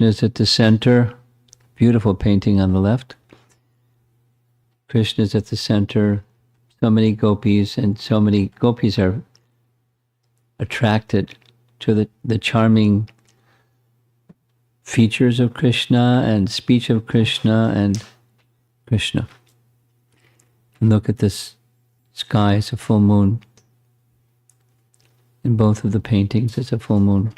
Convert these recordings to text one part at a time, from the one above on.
Krishna is at the center. Beautiful painting on the left. Krishna is at the center. So many gopis, and so many gopis are attracted to the charming features of Krishna and speech of Krishna and Krishna. And look at this sky, it's a full moon. In both of the paintings, it's a full moon.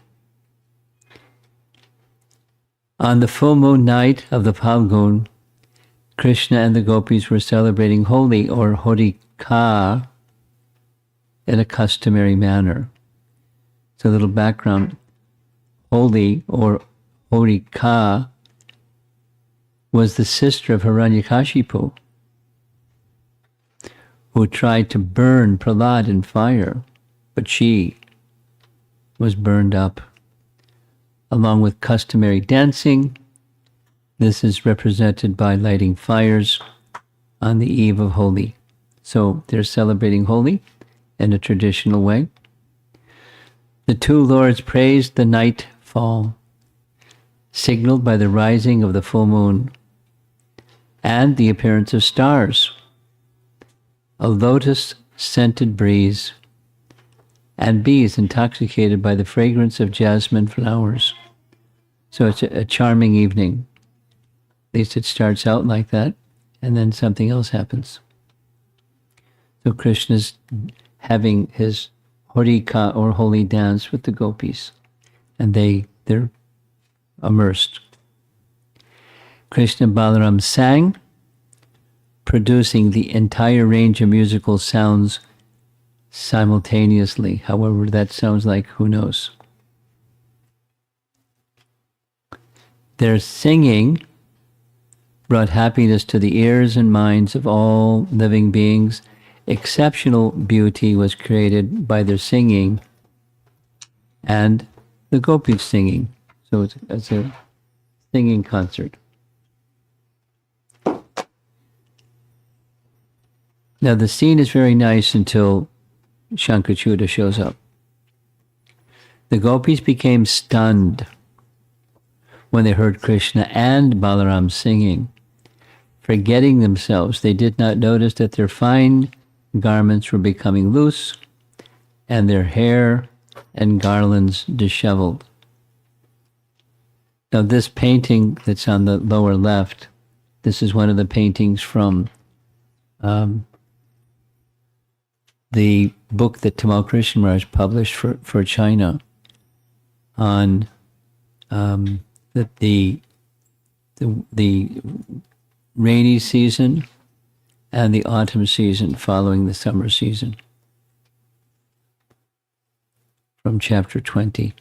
On the full moon night of the Phalgun, Krishna and the gopis were celebrating Holi, or Horika, in a customary manner. So a little background. Holi, or Horika, was the sister of Hiranyakashipu, who tried to burn Prahlad in fire, but she was burned up. Along with customary dancing, this is represented by lighting fires on the eve of Holi. So they're celebrating Holi in a traditional way. The two lords praised the nightfall, signaled by the rising of the full moon and the appearance of stars, a lotus-scented breeze, and bees intoxicated by the fragrance of jasmine flowers. So it's a charming evening. At least it starts out like that, and then something else happens. So Krishna's having his Horika, or holy dance, with the gopis, and they're immersed. Krishna and Balaram sang, producing the entire range of musical sounds simultaneously. However that sounds like, who knows? Their singing brought happiness to the ears and minds of all living beings. Exceptional beauty was created by their singing and the gopis singing. So it's a singing concert. Now the scene is very nice until Sankhacuda shows up. The gopis became stunned when they heard Krishna and Balaram singing. Forgetting themselves, they did not notice that their fine garments were becoming loose and their hair and garlands disheveled. Now this painting that's on the lower left, this is one of the paintings from the book that Tamal Krishna Maharaj published for China on the rainy season and the autumn season following the summer season, from chapter 20.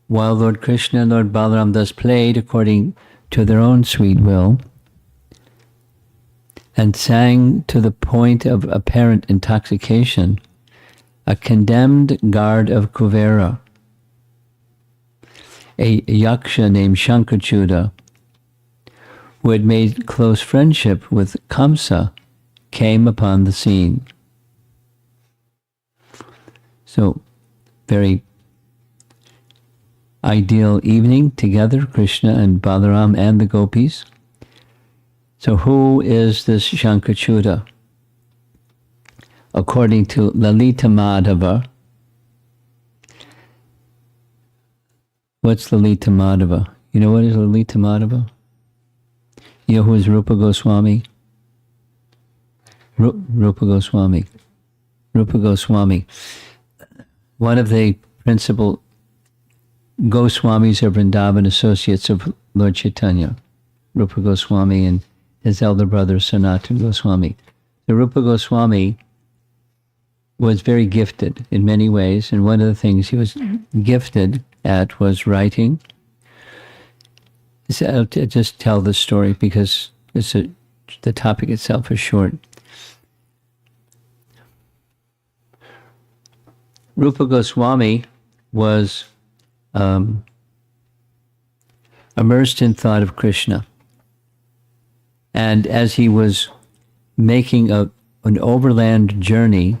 While Lord Krishna and Lord Balaram thus played according to their own sweet will and sang to the point of apparent intoxication, a condemned guard of Kuvera, a yaksha named Sankhacuda, who had made close friendship with Kamsa, came upon the scene. So, very ideal evening together, Krishna and Balaram and the gopis. So who is this Sankhacuda? According to Lalita Madhava, what's Lalita Madhava? You know what is Lalita Madhava? You know who is Rupa Goswami? Rupa Goswami. Rupa Goswami. One of the principal Goswamis of Vrindavan, associates of Lord Chaitanya. Rupa Goswami and his elder brother Sanatana Goswami. The Rupa Goswami was very gifted in many ways, and one of the things he was gifted at was writing. I'll just tell the story because the topic itself is short. Rupa Goswami was immersed in thought of Krishna. And as he was making an overland journey,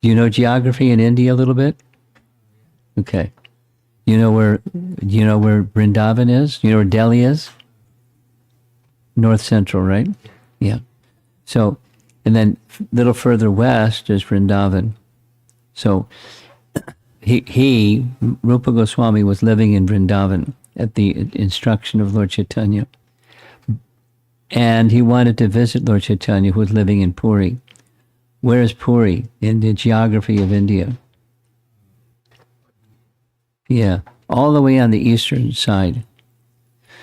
Do you know geography in India a little bit? Okay. Do you know where Vrindavan is? Do you know where Delhi is? North Central, right? Yeah. So, and then a little further west is Vrindavan. So Rupa Goswami was living in Vrindavan at the instruction of Lord Chaitanya. And he wanted to visit Lord Chaitanya, who was living in Puri. Where is Puri in the geography of India? Yeah, all the way on the eastern side.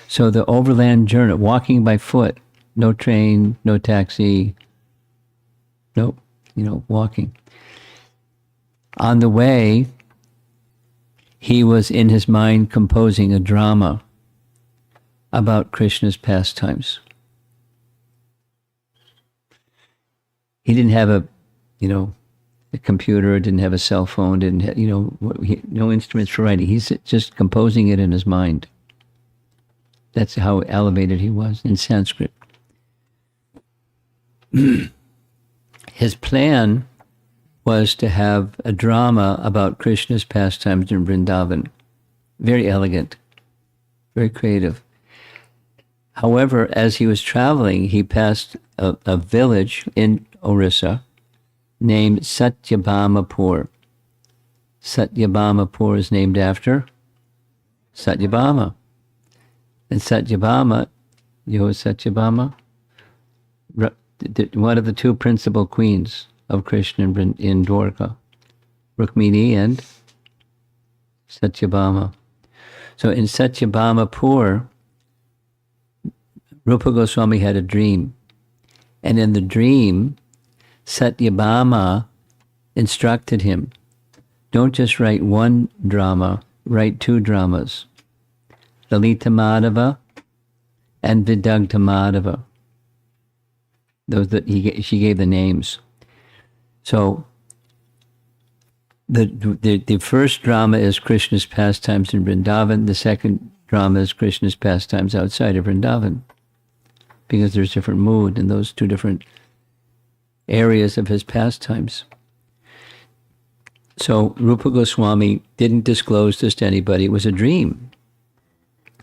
So the overland journey, walking by foot, no train, no taxi, nope, walking. On the way, he was in his mind composing a drama about Krishna's pastimes. He didn't have a computer, didn't have a cell phone, didn't have, no instruments for writing. He's just composing it in his mind. That's how elevated he was in Sanskrit. His plan was to have a drama about Krishna's pastimes in Vrindavan. Very elegant, very creative. However, as he was traveling, he passed a village in Orissa named Satyabhamapur. Satyabhamapur is named after Satyabhama. And Satyabhama, you know Satyabhama? One of the two principal queens of Krishna in Dwarka, Rukmini and Satyabhama. So in Satyabhamapur, Rupa Goswami had a dream. And in the dream, Satyabhama instructed him, don't just write one drama, write two dramas. Lalita Madhava and Vidagdha Madhava. Those that she gave the names. So the first drama is Krishna's pastimes in Vrindavan. The second drama is Krishna's pastimes outside of Vrindavan, because there's different mood in those two different areas of his pastimes. So Rupa Goswami didn't disclose this to anybody. It was a dream.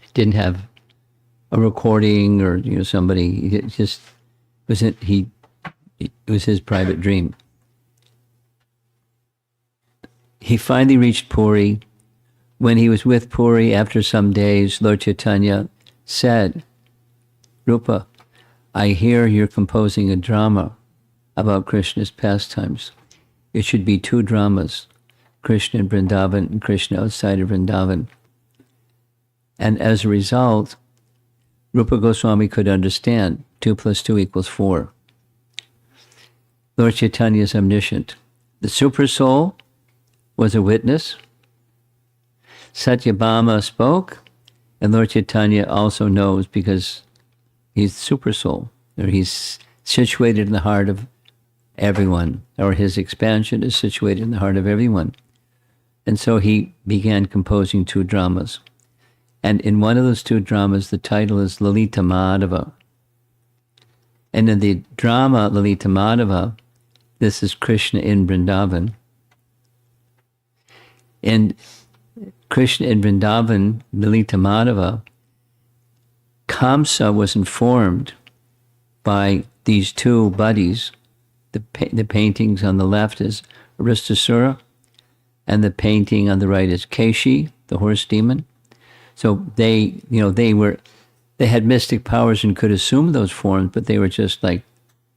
He didn't have a recording or somebody. It just wasn't. It was his private dream. He finally reached Puri. When he was with Puri, after some days, Lord Chaitanya said, Rupa, I hear you're composing a drama about Krishna's pastimes. It should be two dramas, Krishna in Vrindavan and Krishna outside of Vrindavan. And as a result, Rupa Goswami could understand 2 + 2 = 4. Lord Chaitanya is omniscient. The Super Soul was a witness. Satyabhama spoke, and Lord Chaitanya also knows because he's the Super Soul, or he's situated in the heart of everyone, or his expansion is situated in the heart of everyone. And so he began composing 2 dramas. And in one of those 2 dramas, the title is Lalita Madhava. And in the drama Lalita Madhava, this is Krishna in Vrindavan. In Krishna in Vrindavan, Lalita Madhava, Kamsa was informed by these 2 buddies. The paintings on the left is Aristasura, and the painting on the right is Keshi, the horse demon. So they had mystic powers and could assume those forms, but they were just like,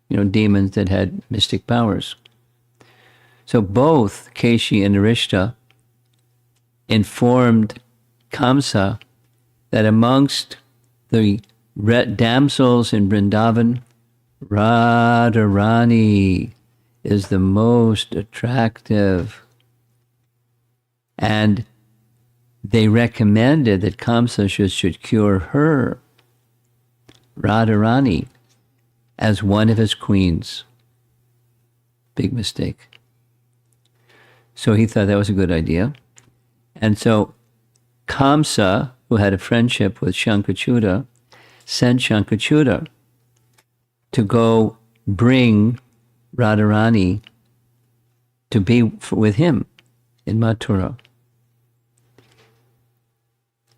demons that had mystic powers. So both Keshi and Arishta informed Kamsa that amongst the damsels in Vrindavan, Radharani is the most attractive. And they recommended that Kamsa should cure her, Radharani, as one of his queens. Big mistake. So he thought that was a good idea. And so Kamsa, who had a friendship with Sankhacuda, sent Sankhacuda to go bring Radharani to be with him in Mathura.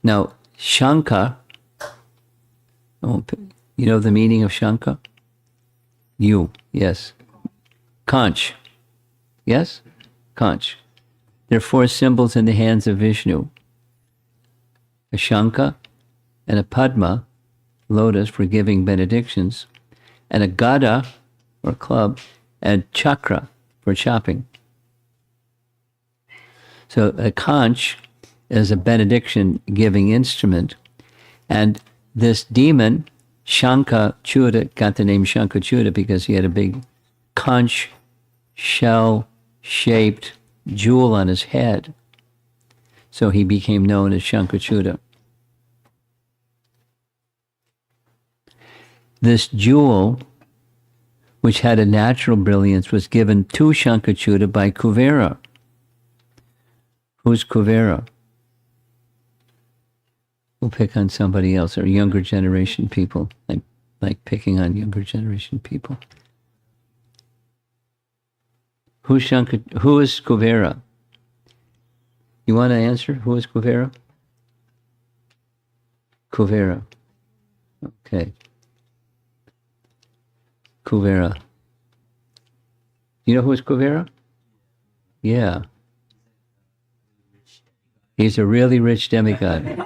Now, Shankha, you know the meaning of Shankha? You, yes. Conch, yes? Conch. There are 4 symbols in the hands of Vishnu. A Shankha and a Padma, lotus for giving benedictions, and a Gada, or club, and Chakra for chopping. So a conch is a benediction-giving instrument, and this demon, Sankhacuda, got the name Sankhacuda because he had a big conch shell-shaped jewel on his head. So he became known as Sankhacuda. This jewel, which had a natural brilliance, was given to Sankhacuda by Kuvera. Who's Kuvera? We'll pick on somebody else, or younger generation people. I like picking on younger generation people. Who is Kuvera? You want to answer? Who is Kuvera? Kuvera. Okay. Kuvera. You know who is Kuvera? Yeah. He's a really rich demigod.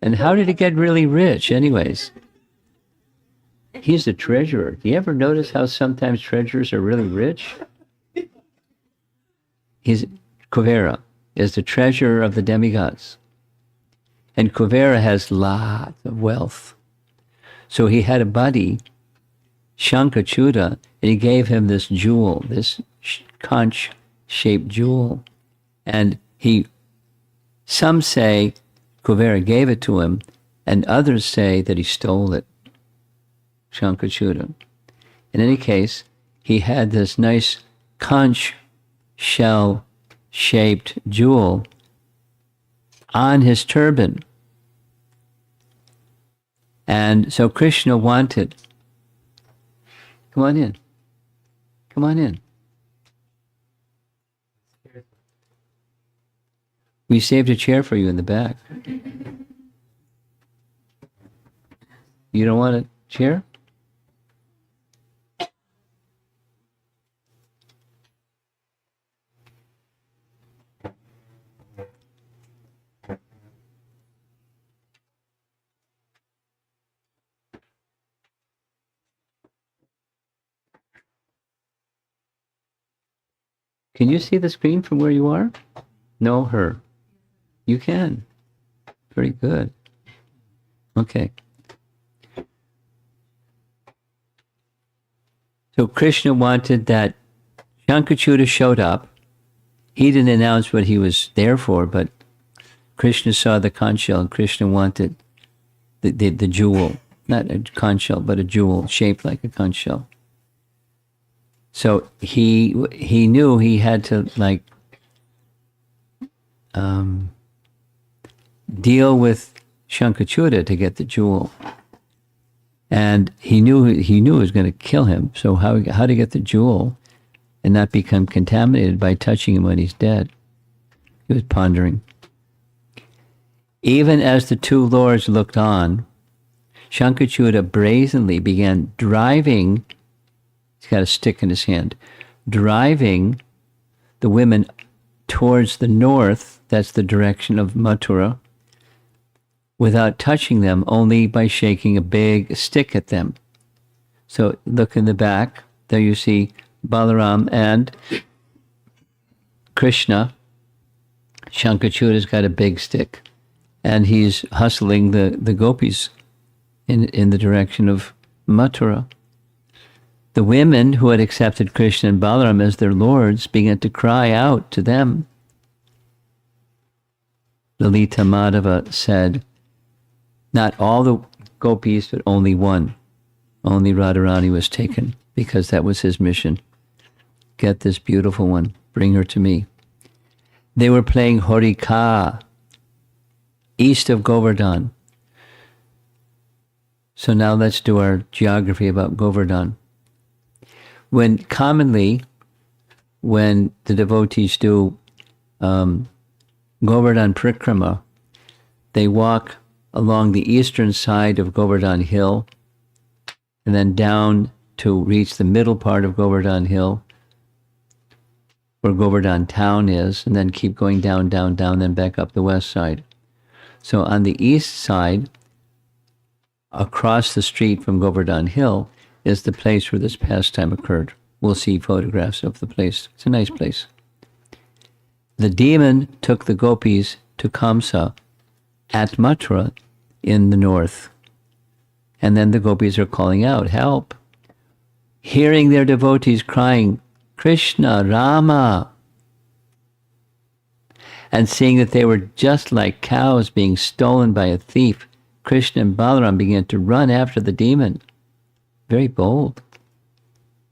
And how did he get really rich, anyways? He's a treasurer. Do you ever notice how sometimes treasurers are really rich? Kuvera is the treasurer of the demigods. And Kuvera has lots of wealth. So he had a buddy, Sankhacuda, and he gave him this jewel, this conch-shaped jewel. And some say Kuvera gave it to him, and others say that he stole it, Sankhacuda. In any case, he had this nice conch shell-shaped jewel on his turban. And so Krishna wanted, come on in, come on in. We saved a chair for you in the back. You don't want a chair? Can you see the screen from where you are? No, her. You can. Very good. Okay. So Krishna wanted that Sankhacuda showed up. He didn't announce what he was there for, but Krishna saw the conch shell, and Krishna wanted the jewel. Not a conch shell, but a jewel shaped like a conch shell. So he knew he had to deal with Sankhacuda to get the jewel, and he knew it was going to kill him. So how to get the jewel and not become contaminated by touching him when he's dead? He was pondering. Even as the 2 lords looked on, Sankhacuda brazenly began driving. He's got a stick in his hand, driving the women towards the north, that's the direction of Mathura, without touching them, only by shaking a big stick at them. So look in the back, there you see Balaram and Krishna. Sankhacuda's got a big stick, and he's hustling the gopis in the direction of Mathura. The women who had accepted Krishna and Balaram as their lords began to cry out to them. Lalita Madhava said, not all the gopis, but only one. Only Radharani was taken, because that was his mission. Get this beautiful one, bring her to me. They were playing Horika, east of Govardhan. So now let's do our geography about Govardhan. Commonly, when the devotees do Govardhan Parikrama, they walk along the eastern side of Govardhan Hill and then down to reach the middle part of Govardhan Hill, where Govardhan town is, and then keep going down, then back up the west side. So on the east side, across the street from Govardhan Hill, is the place where this pastime occurred. We'll see photographs of the place. It's a nice place. The demon took the gopis to Kamsa at Mathura in the north. And then the gopis are calling out, help. Hearing their devotees crying, Krishna, Rama, and seeing that they were just like cows being stolen by a thief, Krishna and Balaram began to run after the demon. Very bold,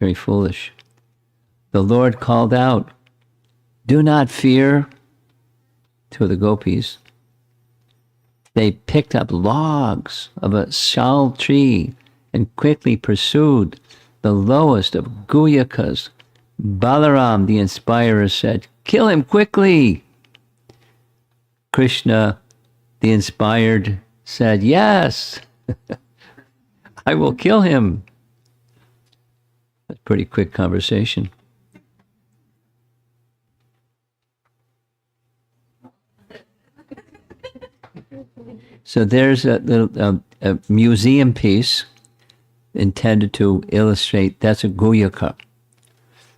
very foolish. The Lord called out, do not fear, to the gopis. They picked up logs of a shal tree and quickly pursued the lowest of Guyakas. Balaram, the inspirer, said, kill him quickly. Krishna, the inspired, said, yes, I will kill him. That's a pretty quick conversation. So there's a museum piece intended to illustrate, that's a Guyaka.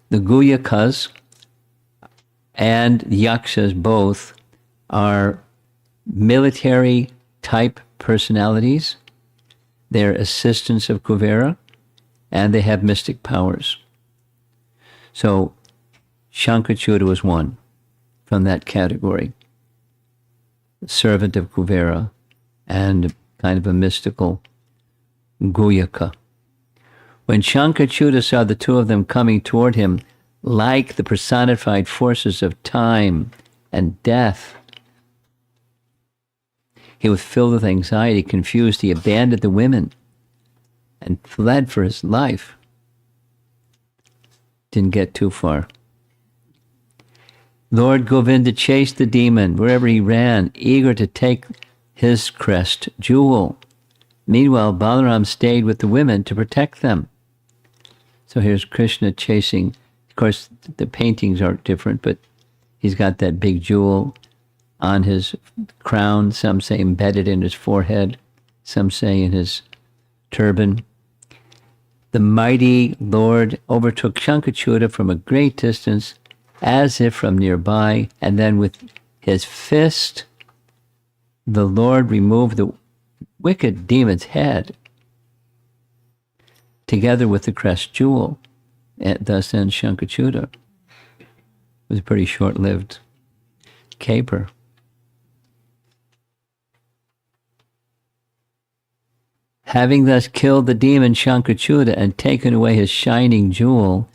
The Guyakas and Yakshas both are military type personalities. They're assistants of Kuvera, and they have mystic powers. So Sankhacuda was one from that category. Servant of Kuvera and kind of a mystical Guyaka. When Sankhacuda saw the two of them coming toward him like the personified forces of time and death, he was filled with anxiety, confused. He abandoned the women and fled for his life. Didn't get too far. Lord Govinda chased the demon wherever he ran, eager to take his crest jewel. Meanwhile, Balaram stayed with the women to protect them. So here's Krishna chasing. Of course, the paintings are different, but he's got that big jewel on his crown. Some say embedded in his forehead. Some say in his turban. The mighty Lord overtook Sankhacuda from a great distance, as if from nearby, and then with his fist, the Lord removed the wicked demon's head, together with the crest jewel. And thus ends Sankhacuda. It was a pretty short-lived caper. Having thus killed the demon Sankhacuda and taken away his shining jewel,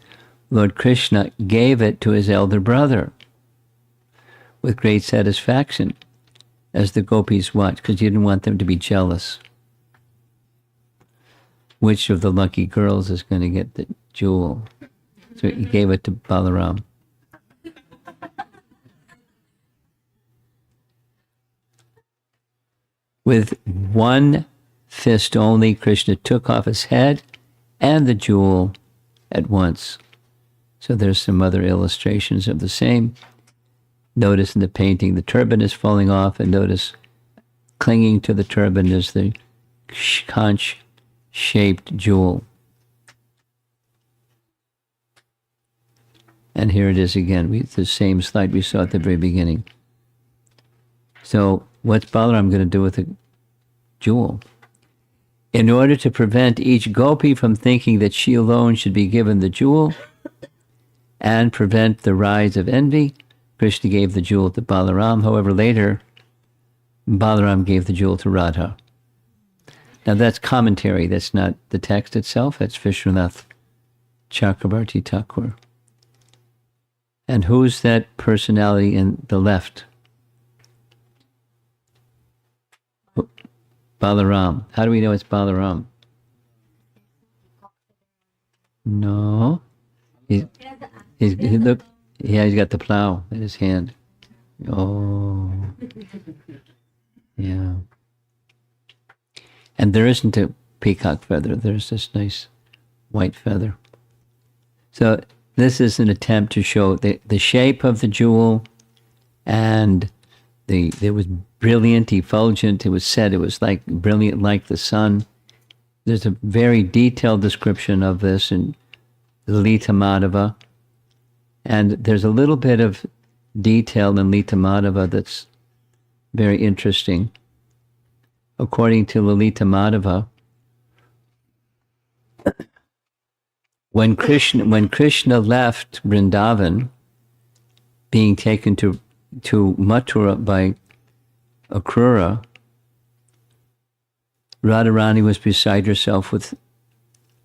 Lord Krishna gave it to his elder brother with great satisfaction as the gopis watched, because he didn't want them to be jealous. Which of the lucky girls is going to get the jewel? So he gave it to Balaram. With one fist only, Krishna took off his head and the jewel at once. So there's some other illustrations of the same. Notice in the painting the turban is falling off, and notice clinging to the turban is the conch-shaped jewel. And here it is again, the same slide we saw at the very beginning. So what's Balaram going to do with the jewel? In order to prevent each gopi from thinking that she alone should be given the jewel and prevent the rise of envy, Krishna gave the jewel to Balaram. However, later, Balaram gave the jewel to Radha. Now that's commentary, that's not the text itself, that's Vishwanath Chakrabarti Thakur. And who's that personality in the left? Balaram. How do we know it's Balaram? No. He look. Yeah, he's got the plow in his hand. Oh, yeah. And there isn't a peacock feather. There's this nice white feather. So this is an attempt to show the shape of the jewel, and it was brilliant, effulgent. It was said it was like brilliant like the sun. There's a very detailed description of this in Lalita Madhava. And there's a little bit of detail in Lalita Madhava that's very interesting. According to Lalita Madhava, when Krishna left Vrindavan, being taken to Mathura by Akrura, Radharani was beside herself with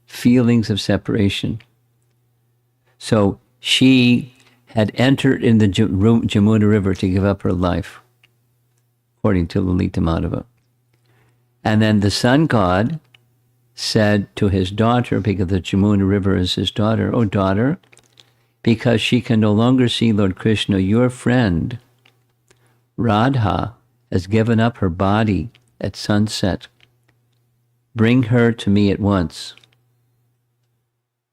feelings of separation. So she had entered in the Jamuna River to give up her life, according to Lalita Madhava. And then the sun god said to his daughter, because the Jamuna River is his daughter, "Oh, daughter, because she can no longer see Lord Krishna, your friend, Radha, has given up her body at sunset. Bring her to me at once."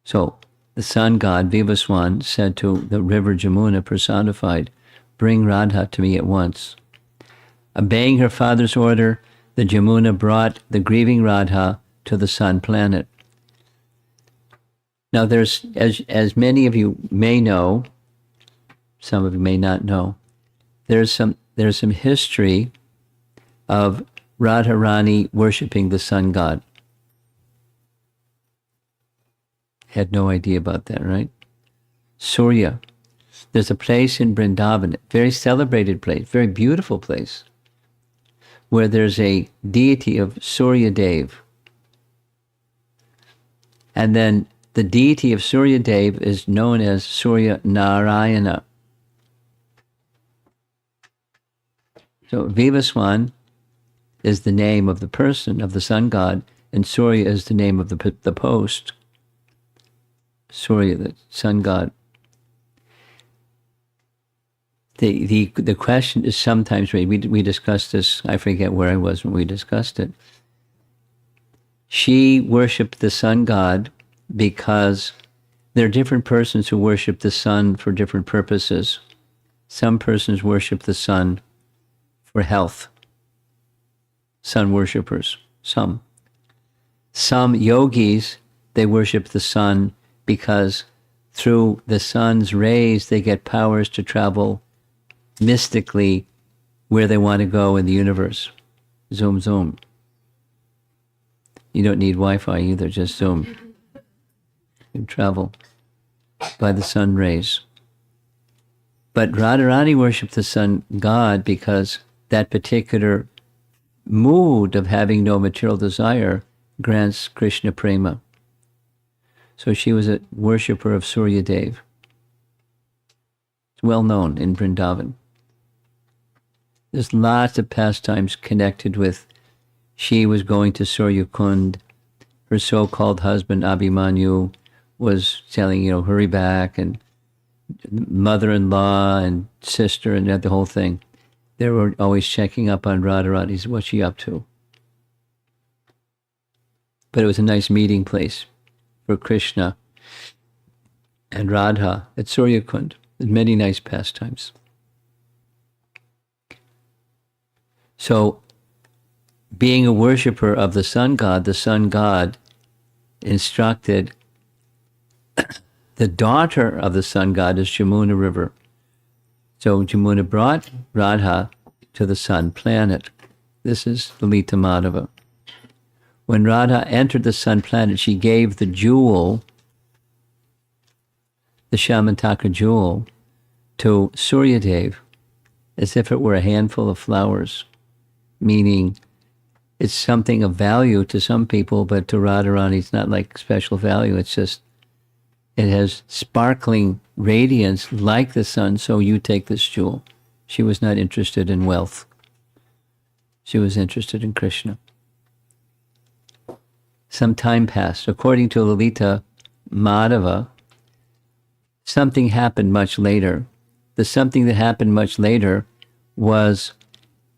So the sun god, Vivaswan, said to the river Jamuna personified, "Bring Radha to me at once." Obeying her father's order, the Jamuna brought the grieving Radha to the sun planet. Now there's, as many of you may know, some of you may not know, there's some history of Radharani worshiping the sun god. Had no idea about that, right? Surya. There's a place in Vrindavan, very celebrated place, very beautiful place, where there's a deity of Surya Dev. And then the deity of Surya Dev is known as Surya Narayana. So Vivaswan is the name of the person, of the sun god, and Surya is the name of the post. Surya, the sun god. The question is sometimes raised. We discussed this. I forget where I was when we discussed it. She worshipped the sun god because there are different persons who worship the sun for different purposes. Some persons worship the sun for health. Sun worshippers. Some yogis, they worship the sun because through the sun's rays they get powers to travel mystically where they want to go in the universe. Zoom, zoom. You don't need Wi-Fi either, just zoom. You travel by the sun rays. But Radharani worshipped the sun god because that particular mood of having no material desire grants Krishna prema. So she was a worshipper of Surya Dev. It's well known in Vrindavan. There's lots of pastimes connected with. She was going to Surya Kund. Her so-called husband Abhimanyu was telling, hurry back, and mother-in-law and sister and the whole thing. They were always checking up on Radharani. What's she up to? But it was a nice meeting place for Krishna and Radha at Surya Kund. There's many nice pastimes. So, being a worshipper of the sun god instructed the daughter of the sun god is Jamuna River. So Jamuna brought Radha to the sun planet. This is Lalita Madhava. When Radha entered the sun planet, she gave the jewel, the Shamantaka jewel, to Suryadev as if it were a handful of flowers, meaning it's something of value to some people, but to Radharani it's not like special value. It's just, it has sparkling radiance like the sun, so you take this jewel. She was not interested in wealth. She was interested in Krishna. Some time passed. According to Lalita Madhava, something happened much later. The something that happened much later was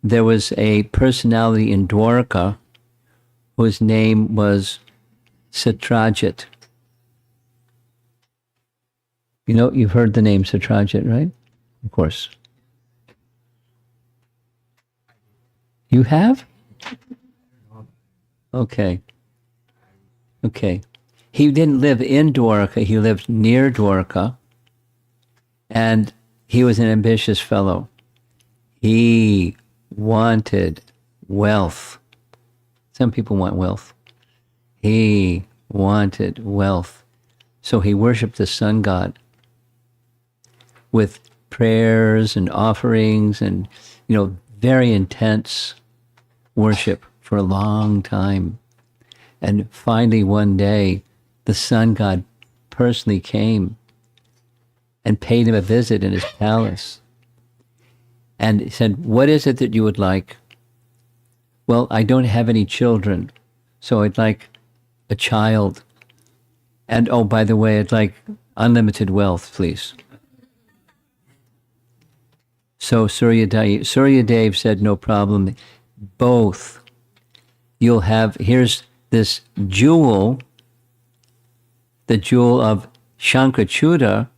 there was a personality in Dwarka whose name was Satrajit. You know, you've heard the name Satrajit, right? Of course. You have? Okay. Okay. He didn't live in Dwarka, he lived near Dwarka, and he was an ambitious fellow. He wanted wealth. Some people want wealth. He wanted wealth. So he worshiped the sun god with prayers and offerings and, very intense worship for a long time. And finally one day, the sun god personally came and paid him a visit in his palace. And he said, "What is it that you would like?" "Well, I don't have any children, so I'd like a child. And oh, by the way, I'd like unlimited wealth, please." So Suryadev said, "No problem. Both. You'll have, here's this jewel, the jewel of Sankhacuda.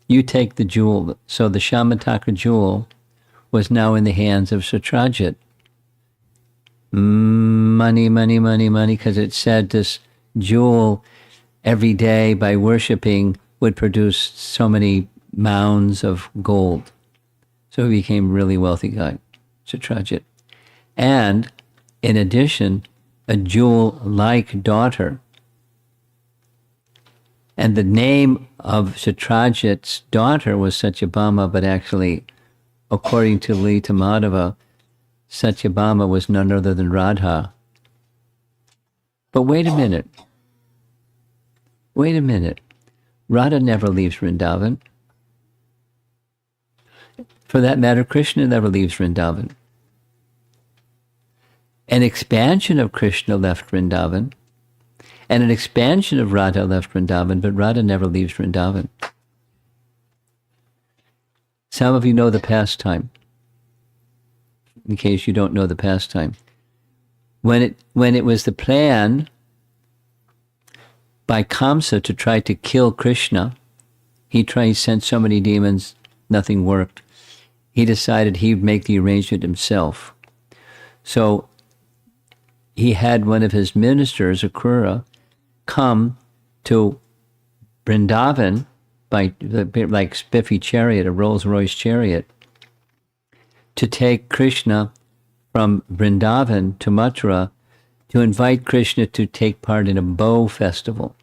You take the jewel." So the Shamataka jewel was now in the hands of Satrajit. Money, money, money, money, because it said this jewel every day by worshiping would produce so many mounds of gold. So he became a really wealthy guy, Satrajit. And in addition, a jewel-like daughter. And the name of Satrajit's daughter was Satyabhama, but actually, according to Lita Madhava, Satyabhama was none other than Radha. But wait a minute. Wait a minute. Radha never leaves Vrindavan. For that matter, Krishna never leaves Vrindavan. An expansion of Krishna left Vrindavan, and an expansion of Radha left Vrindavan, but Radha never leaves Vrindavan. Some of you know the pastime, in case you don't know the pastime. When it was the plan by Kamsa to try to kill Krishna, he sent so many demons, nothing worked. He decided he'd make the arrangement himself. So he had one of his ministers, Akrura, come to Vrindavan by like spiffy chariot, a Rolls-Royce chariot, to take Krishna from Vrindavan to Mathura to invite Krishna to take part in a bow festival.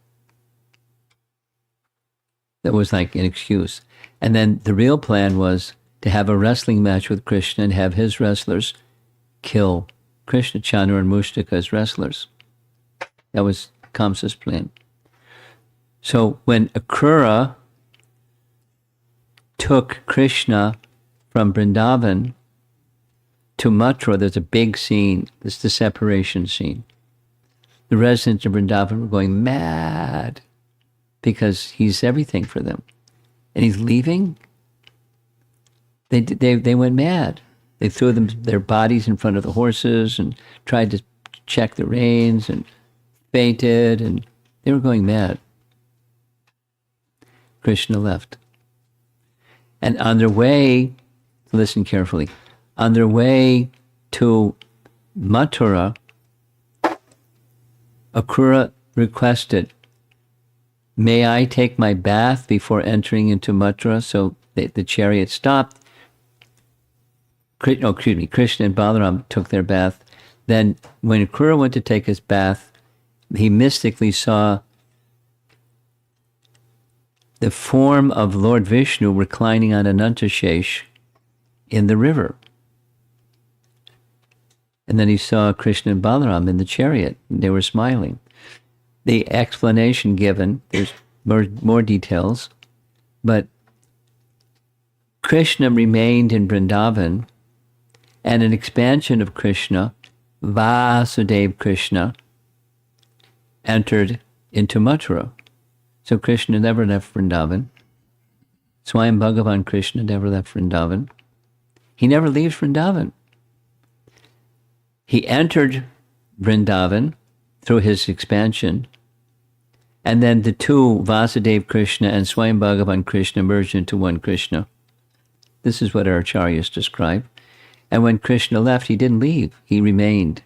That was like an excuse. And then the real plan was to have a wrestling match with Krishna and have his wrestlers kill Krishna, Chanur and Mushtaka as wrestlers. That was Kamsa's plan. So when Akrura took Krishna from Vrindavan to Mathura, there's a big scene. It's the separation scene. The residents of Vrindavan were going mad because he's everything for them. And he's leaving. They went mad. They threw their bodies in front of the horses and tried to check the reins and fainted, and they were going mad. Krishna left. And on their way, listen carefully, on their way to Mathura, Akrura requested, "May I take my bath before entering into Mathura?" So the chariot stopped. Krishna and Balaram took their bath. Then when Akrura went to take his bath, he mystically saw the form of Lord Vishnu reclining on Anantashesh in the river. And then he saw Krishna and Balaram in the chariot, and they were smiling. The explanation given, there's more details, but Krishna remained in Vrindavan, and an expansion of Krishna, Vasudeva Krishna, entered into Mathura. So Krishna never left Vrindavan. Swayam Bhagavan Krishna never left Vrindavan. He never leaves Vrindavan. He entered Vrindavan through his expansion, and then the two, Vasudeva Krishna and Swayam Bhagavan Krishna, merged into one Krishna. This is what our acharyas describe. And when Krishna left, he didn't leave. He remained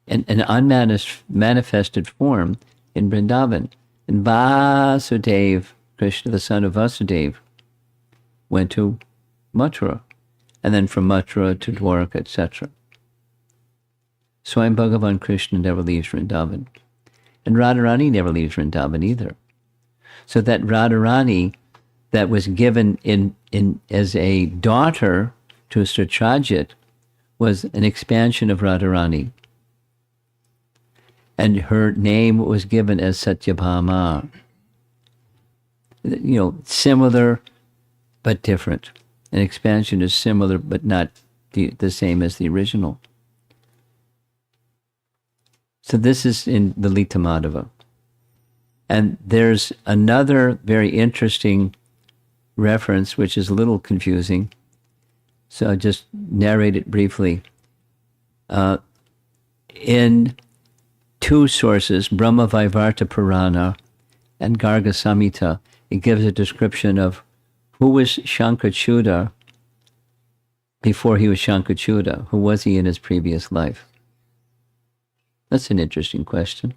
in an unmanifested form in Vrindavan. And Vasudeva Krishna, the son of Vasudeva, went to Mathura, and then from Mathura to Dwarka, etc. Swayam Bhagavan Krishna never leaves Vrindavan. And Radharani never leaves Vrindavan either. So that Radharani that was given in as a daughter to Satyajit was an expansion of Radharani. And her name was given as Satyabhama. Similar but different. An expansion is similar but not the same as the original. So this is in the Lita Madhava. And there's another very interesting reference, which is a little confusing. So I'll just narrate it briefly. In two sources, Brahma Vaivarta Purana and Garga Samhita, it gives a description of who was Sankhacuda before he was Sankhacuda. Who was he in his previous life? That's an interesting question.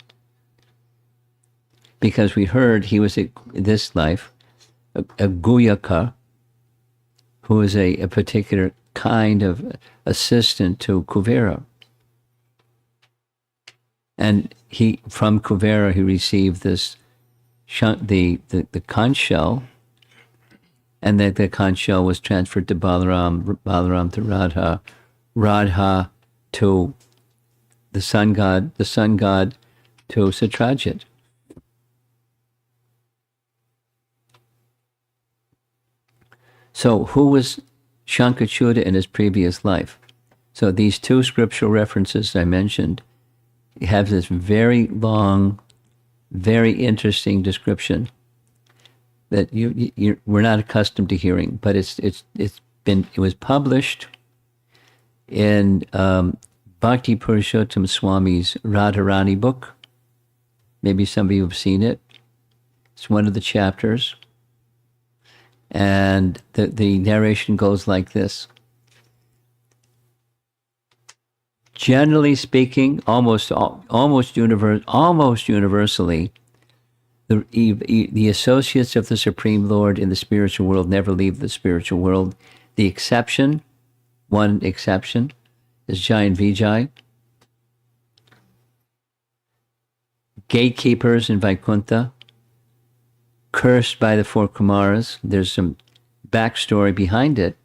Because we heard he was in this life a Guyaka, who is a particular kind of assistant to Kuvera. And from Kuvera, he received this, the conchshell, and that the conchshell was transferred to Balaram to Radha to the sun god to Satyajit. So who was Sankhacuda in his previous life? So these two scriptural references I mentioned have this very long, very interesting description that we're not accustomed to hearing, but it was published in Bhakti Purushottam Swami's Radharani book. Maybe some of you have seen it. It's one of the chapters. And the narration goes like this. Generally speaking, almost universally, the associates of the Supreme Lord in the spiritual world never leave the spiritual world. The exception, one exception, is Jai and Vijay. Gatekeepers in Vaikuntha, cursed by the four Kumaras. There's some backstory behind it.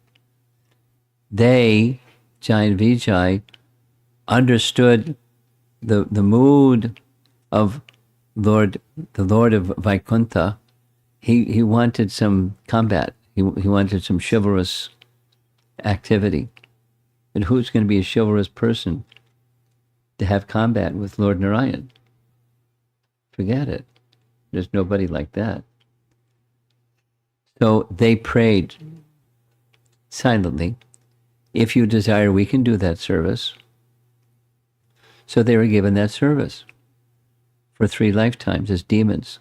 They, Jai and Vijay, understood the mood of the Lord of Vaikuntha. He wanted some combat. He wanted some chivalrous activity. And who's going to be a chivalrous person to have combat with Lord Narayan? Forget it. There's nobody like that. So they prayed silently, if you desire, we can do that service. So they were given that service for 3 lifetimes as demons.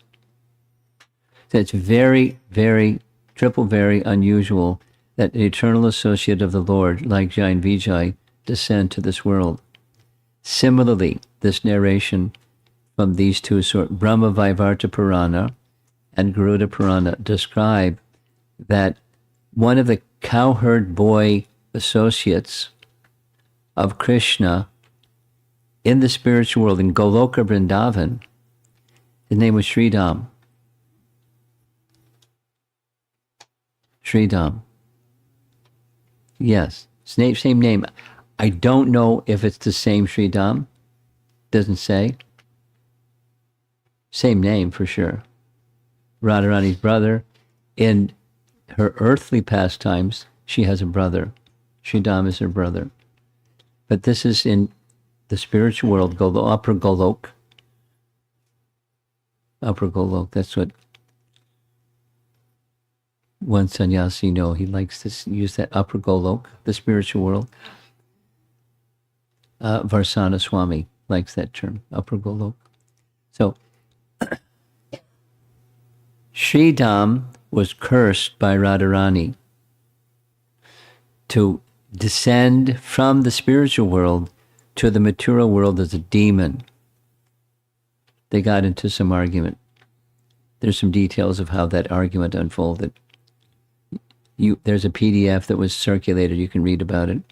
So it's very, very, very unusual that an eternal associate of the Lord, like Jai and Vijay, descend to this world. Similarly, this narration from these two sources, Brahma Vaivarta Purana and Garuda Purana, describe that one of the cowherd boy associates of Krishna in the spiritual world, in Goloka Vrindavan, his name was Sridham. Sridham. Yes, same name. I don't know if it's the same Sridham. Doesn't say. Same name for sure. Radharani's brother. In her earthly pastimes, she has a brother. Sridham is her brother. But this is in the spiritual world, Upper Golok. Upper Golok, that's what. one sannyasi know, he likes to use that upper Golok, the spiritual world. Varsana Swami likes that term, upper Golok. So, Sridham was cursed by Radharani to descend from the spiritual world to the material world as a demon. They got into some argument. There's some details of how that argument unfolded. There's a PDF that was circulated. You can read about it.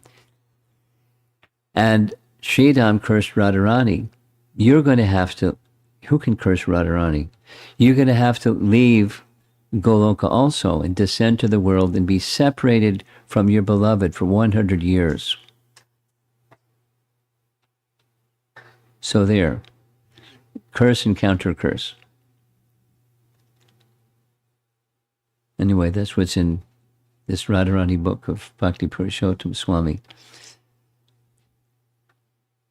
And Sridham cursed Radharani. You're going to have to, who can curse Radharani? You're going to have to leave Goloka also and descend to the world and be separated from your beloved for 100 years. So there, curse and counter curse. Anyway, that's what's in this Radharani book of Bhakti Purushottam Swami.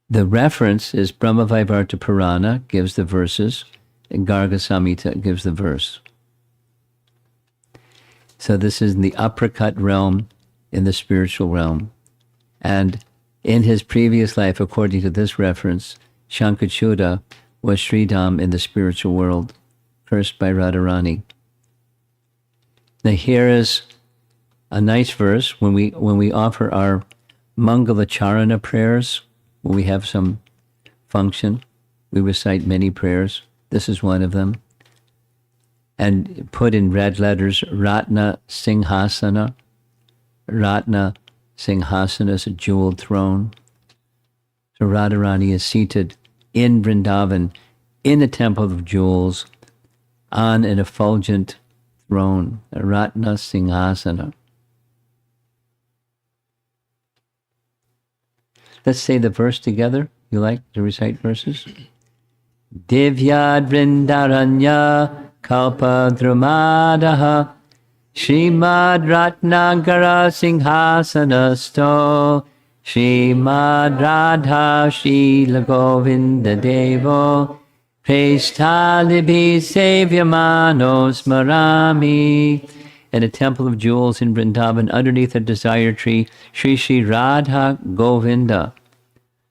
The reference is Brahmavaivarta Purana, gives the verses, and Garga Samhita gives the verse. So this is in the uppercut realm, in the spiritual realm. And in his previous life, according to this reference, Sankhacuda was Sridham in the spiritual world, cursed by Radharani. Now here is a nice verse when we offer our Mangala Charana prayers, when we have some function, we recite many prayers. This is one of them. And put in red letters, Ratna Singhasana. Ratna Singhasana is a jeweled throne. So Radharani is seated in Vrindavan, in a temple of jewels, on an effulgent throne, a Ratna Singhasana. Let's say the verse together. You like to recite verses? Divyad Vrindaranya Kalpa Drumadaha Srimad Ratnagara Singhasanasto Srimad Radha Srila Govinda Devo Presthalibhi Sevyamanos Marami. In a temple of jewels in Vrindavan, underneath a desire tree, Sri Sri Radha Govinda,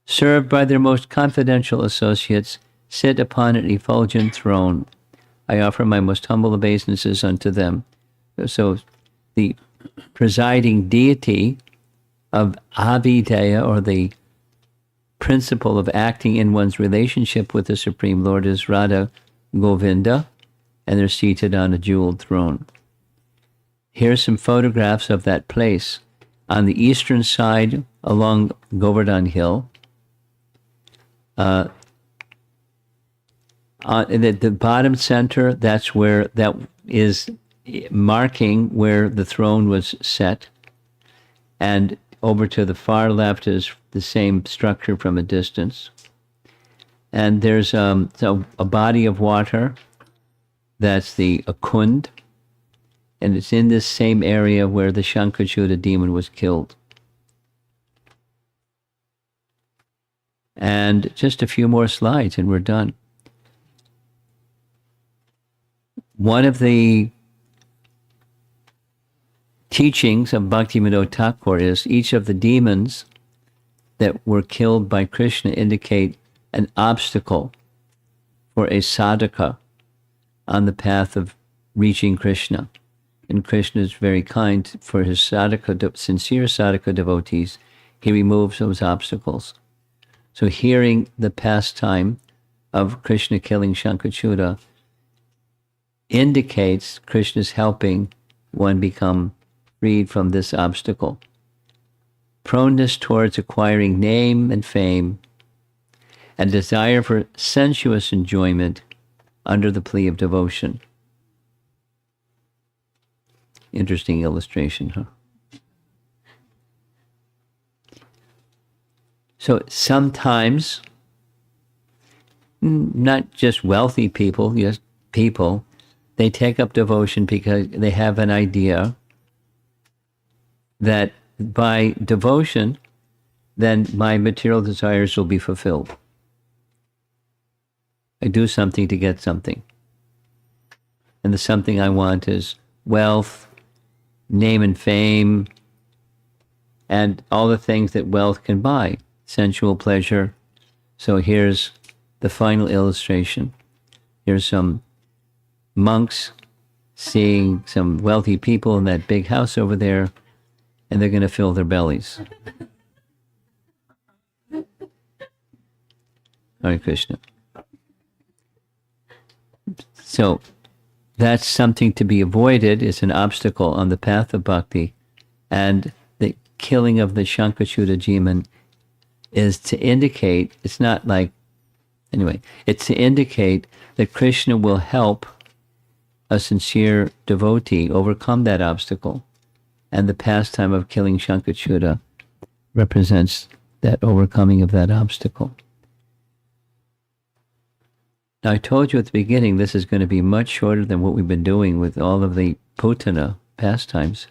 served by their most confidential associates, sit upon an effulgent throne. I offer my most humble obeisances unto them. So the presiding deity of Abhideya, or the principle of acting in one's relationship with the Supreme Lord, is Radha Govinda, and they're seated on a jeweled throne. Here's some photographs of that place. On the eastern side, along Govardhan Hill, at the bottom center, that's where that is marking where the throne was set. And over to the far left is the same structure from a distance. And there's a body of water. That's the Akund. And it's in this same area where the Sankhacuda demon was killed. And just a few more slides and we're done. One of the teachings of Bhaktivinoda Thakur is each of the demons that were killed by Krishna indicate an obstacle for a sadhaka on the path of reaching Krishna. And Krishna is very kind for his sadhaka, sincere sadhaka devotees. He removes those obstacles. So hearing the pastime of Krishna killing Sankhacuda indicates Krishna's helping one become freed from this obstacle. Proneness towards acquiring name and fame, and desire for sensuous enjoyment under the plea of devotion. Interesting illustration, huh? So sometimes, not just wealthy people, yes, people, they take up devotion because they have an idea that by devotion, then my material desires will be fulfilled. I do something to get something. And the something I want is wealth, name and fame, and all the things that wealth can buy, sensual pleasure. So here's the final illustration. Here's some monks seeing some wealthy people in that big house over there, and they're going to fill their bellies. Hare Krishna. So that's something to be avoided. It's an obstacle on the path of bhakti. And the killing of the Sankhacuda demon is to indicate, it's not like, anyway, it's to indicate that Krishna will help a sincere devotee overcome that obstacle. And the pastime of killing Sankhacuda represents that overcoming of that obstacle. Now, I told you at the beginning, this is going to be much shorter than what we've been doing with all of the Putana pastimes.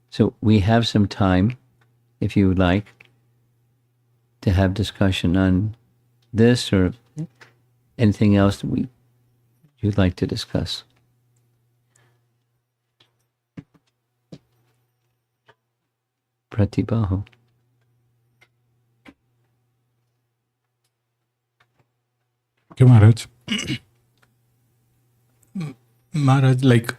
So we have some time, if you would like, to have discussion on this or anything else that you'd like to discuss. Pratibaho. Okay, Maharaj. Maharaj, like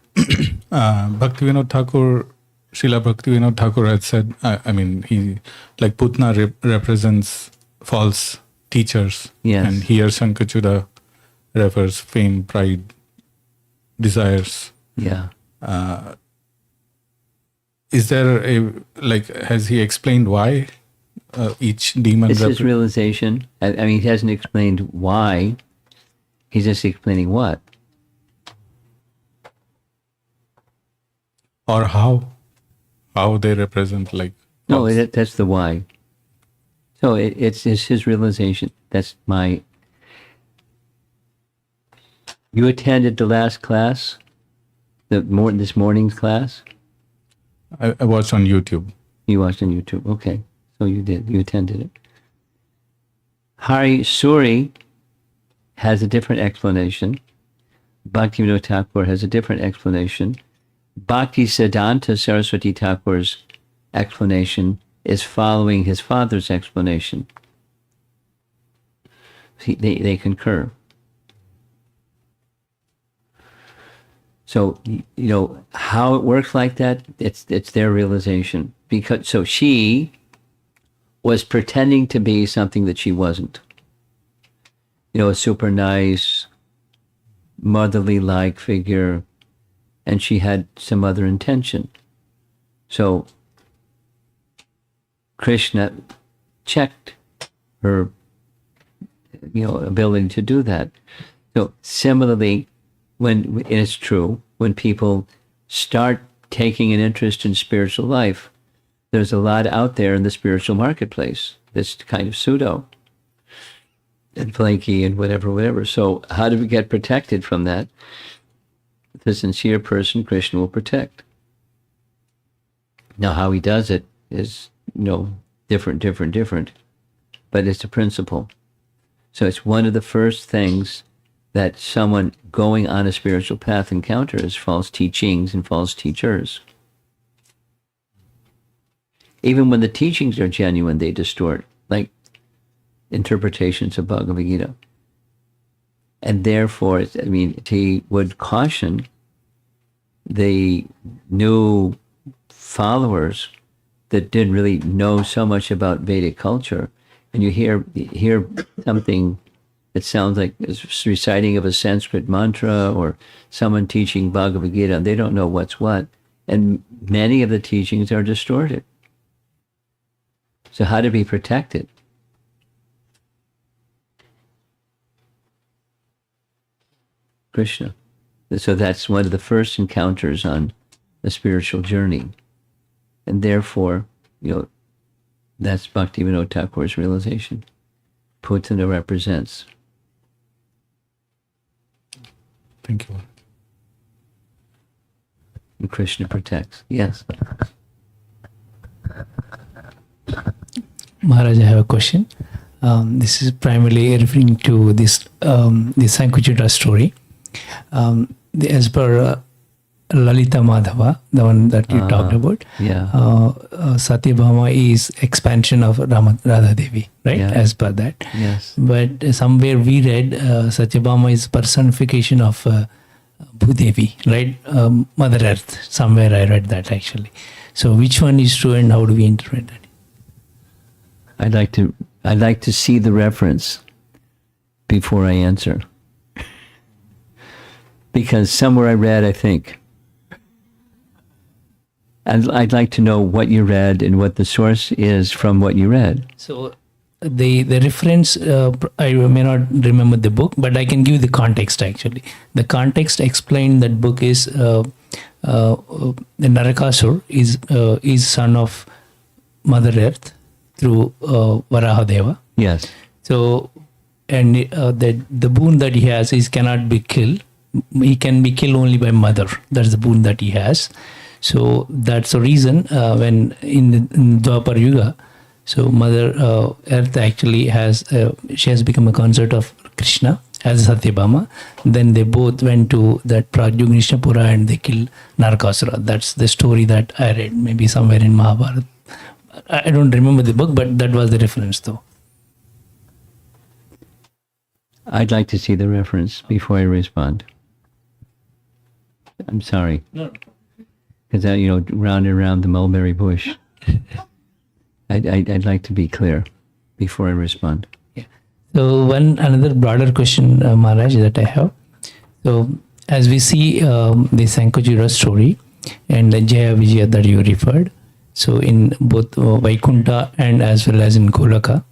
Bhaktivinoda Thakur, Srila Bhaktivinoda Thakur had said, I mean, he, like Putna represents false teachers. Yes. And here Sankhacuda refers fame, pride, desires. Yeah. Is there has he explained why each demon? It's his realization. I mean, he hasn't explained why. He's just explaining what. Or how they represent, like. No, that's the why. So it's his realization. That's my. You attended the last class, this morning's class. I watched on YouTube. You watched on YouTube. Okay, so you did. You attended it. Hari Suri has a different explanation. Bhaktivinoda Thakur has a different explanation. Bhakti Siddhanta Saraswati Thakur's explanation is following his father's explanation. They concur. So, how it works like that, it's their realization. So she was pretending to be something that she wasn't. A super nice, motherly-like figure, and she had some other intention. So Krishna checked her, ability to do that. So similarly, and it's true, when people start taking an interest in spiritual life, there's a lot out there in the spiritual marketplace that's kind of pseudo and flaky and whatever. So how do we get protected from that? The sincere person, Krishna will protect. Now, how he does it is, different, but it's a principle. So it's one of the first things that someone going on a spiritual path encounters: false teachings and false teachers. Even when the teachings are genuine, they distort, like interpretations of Bhagavad Gita. And therefore, he would caution the new followers that didn't really know so much about Vedic culture, and you hear something that sounds like it's reciting of a Sanskrit mantra or someone teaching Bhagavad Gita, and they don't know what's what, and many of the teachings are distorted. So how to be protected? Krishna. So that's one of the first encounters on the spiritual journey. And therefore, that's Bhaktivinoda Thakur's realization. Putana represents. Thank you. And Krishna protects. Yes. Maharaj, I have a question. This is primarily referring to this the Sankhacuda story. As per Lalita Madhava, the one that you talked about. Yeah. Satyabhama is expansion of Radha Devi, right? Yeah. As per that. Yes. But somewhere we read Satyabhama is personification of Bhudevi, right? Mother Earth. Somewhere I read that actually. So which one is true and how do we interpret that? I'd like to see the reference before I answer. Because somewhere I read, I think. I'd like to know what you read and what the source is from what you read. So the reference, I may not remember the book, but I can give the context actually. The context explained that book is the Narakasur is son of Mother Earth through Varahadeva. Yes. So, and the boon that he has is cannot be killed. He can be killed only by mother. That's the boon that he has. So that's the reason when in Dwapar Yuga, so Mother Earth actually she has become a consort of Krishna as Satyabhama. Then they both went to that Pradyugnishapura and they killed Narakasura. That's the story that I read, maybe somewhere in Mahabharata. I don't remember the book, but that was the reference though. I'd like to see the reference before I respond. I'm sorry. No. Because, round and around the mulberry bush. I'd like to be clear before I respond. Yeah. So another broader question, Maharaj, that I have. So as we see the Sankhacuda story and the Jaya Vijaya that you referred, so in both Vaikunta and as well as in Golaka,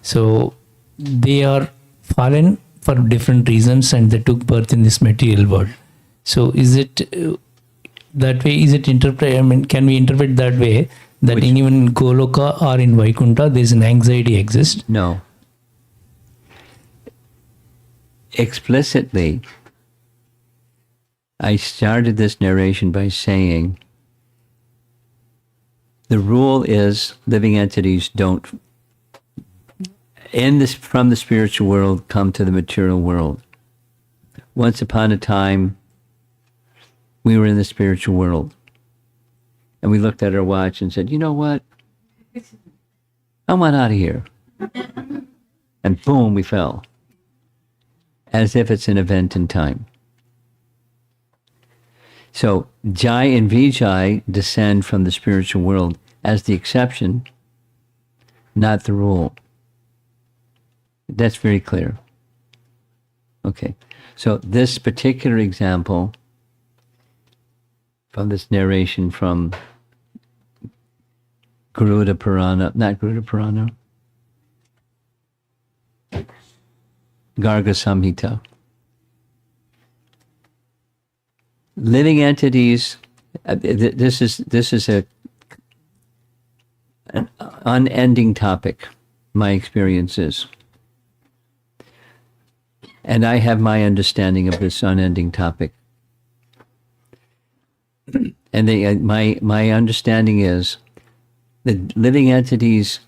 so they are fallen for different reasons and they took birth in this material world. So is it that way? Is it interpret? I mean, can we interpret that way that in even Goloka or in Vaikunta there's an anxiety exists? No. Explicitly, I started this narration by saying the rule is living entities don't from the spiritual world come to the material world. Once upon a time, we were in the spiritual world. And we looked at our watch and said, you know what? I want out of here. And boom, we fell. As if it's an event in time. So Jai and Vijay descend from the spiritual world as the exception, not the rule. That's very clear. Okay. So this particular example from this narration from Garuda Purana, not Garuda Purana, Garga Samhita. Living entities, this is an unending topic, my experience is. And I have my understanding of this unending topic. And my understanding is that living entities'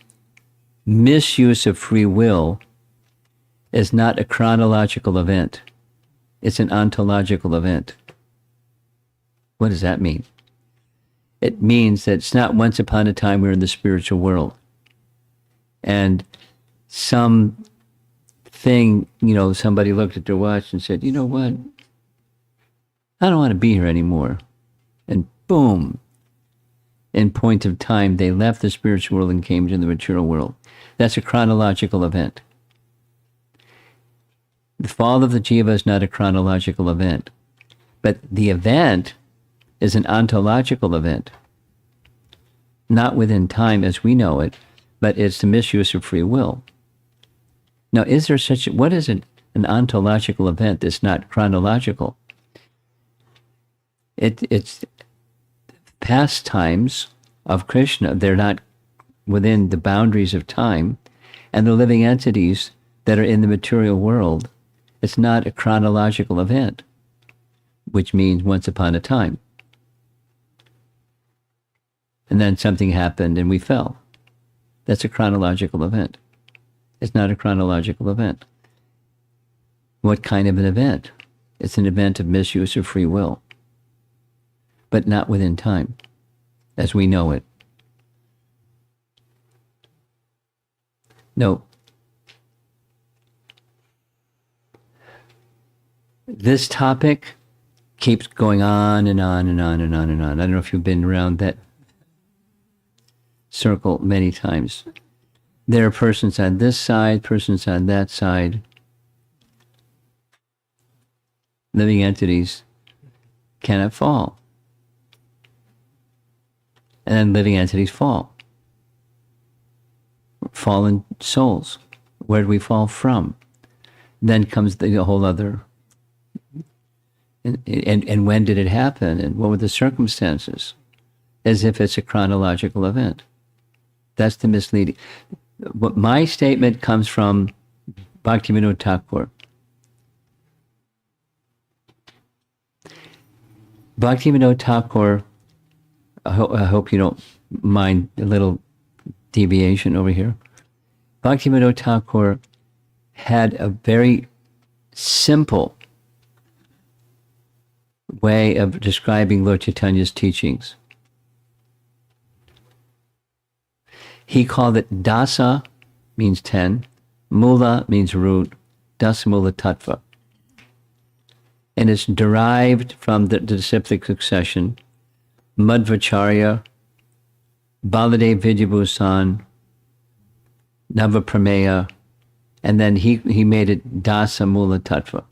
misuse of free will is not a chronological event. It's an ontological event. What does that mean? It means that it's not once upon a time we're in the spiritual world. And somebody looked at their watch and said, you know what? I don't want to be here anymore. And boom, in point of time, they left the spiritual world and came to the material world. That's a chronological event. The fall of the jiva is not a chronological event. But the event is an ontological event. Not within time as we know it, but it's the misuse of free will. Now, what is an ontological event that's not chronological? It's pastimes of Krishna. They're not within the boundaries of time, and the living entities that are in the material world, it's not a chronological event, which means once upon a time. And then something happened and we fell. That's a chronological event. It's not a chronological event. What kind of an event? It's an event of misuse of free will. but not within time, as we know it. No. This topic keeps going on and on and on and on and on. I don't know if you've been around that circle many times. There are persons on this side, persons on that side. Living entities cannot fall. And then living entities fall. Fallen souls. Where do we fall from? Then comes the whole other. And when did it happen? And what were the circumstances? As if it's a chronological event. That's the misleading. What my statement comes from Bhaktivinoda Thakur. Bhaktivinoda Thakur, I hope you don't mind a little deviation over here. Bhaktivinoda Thakur had a very simple way of describing Lord Chaitanya's teachings. He called it dasa, means 10, mula means root, dasamula tattva. And it's derived from the disciplic succession, Madhvacharya, Baladev Vidyabhusan, Navaprameya, and then he made it dasamula tattva.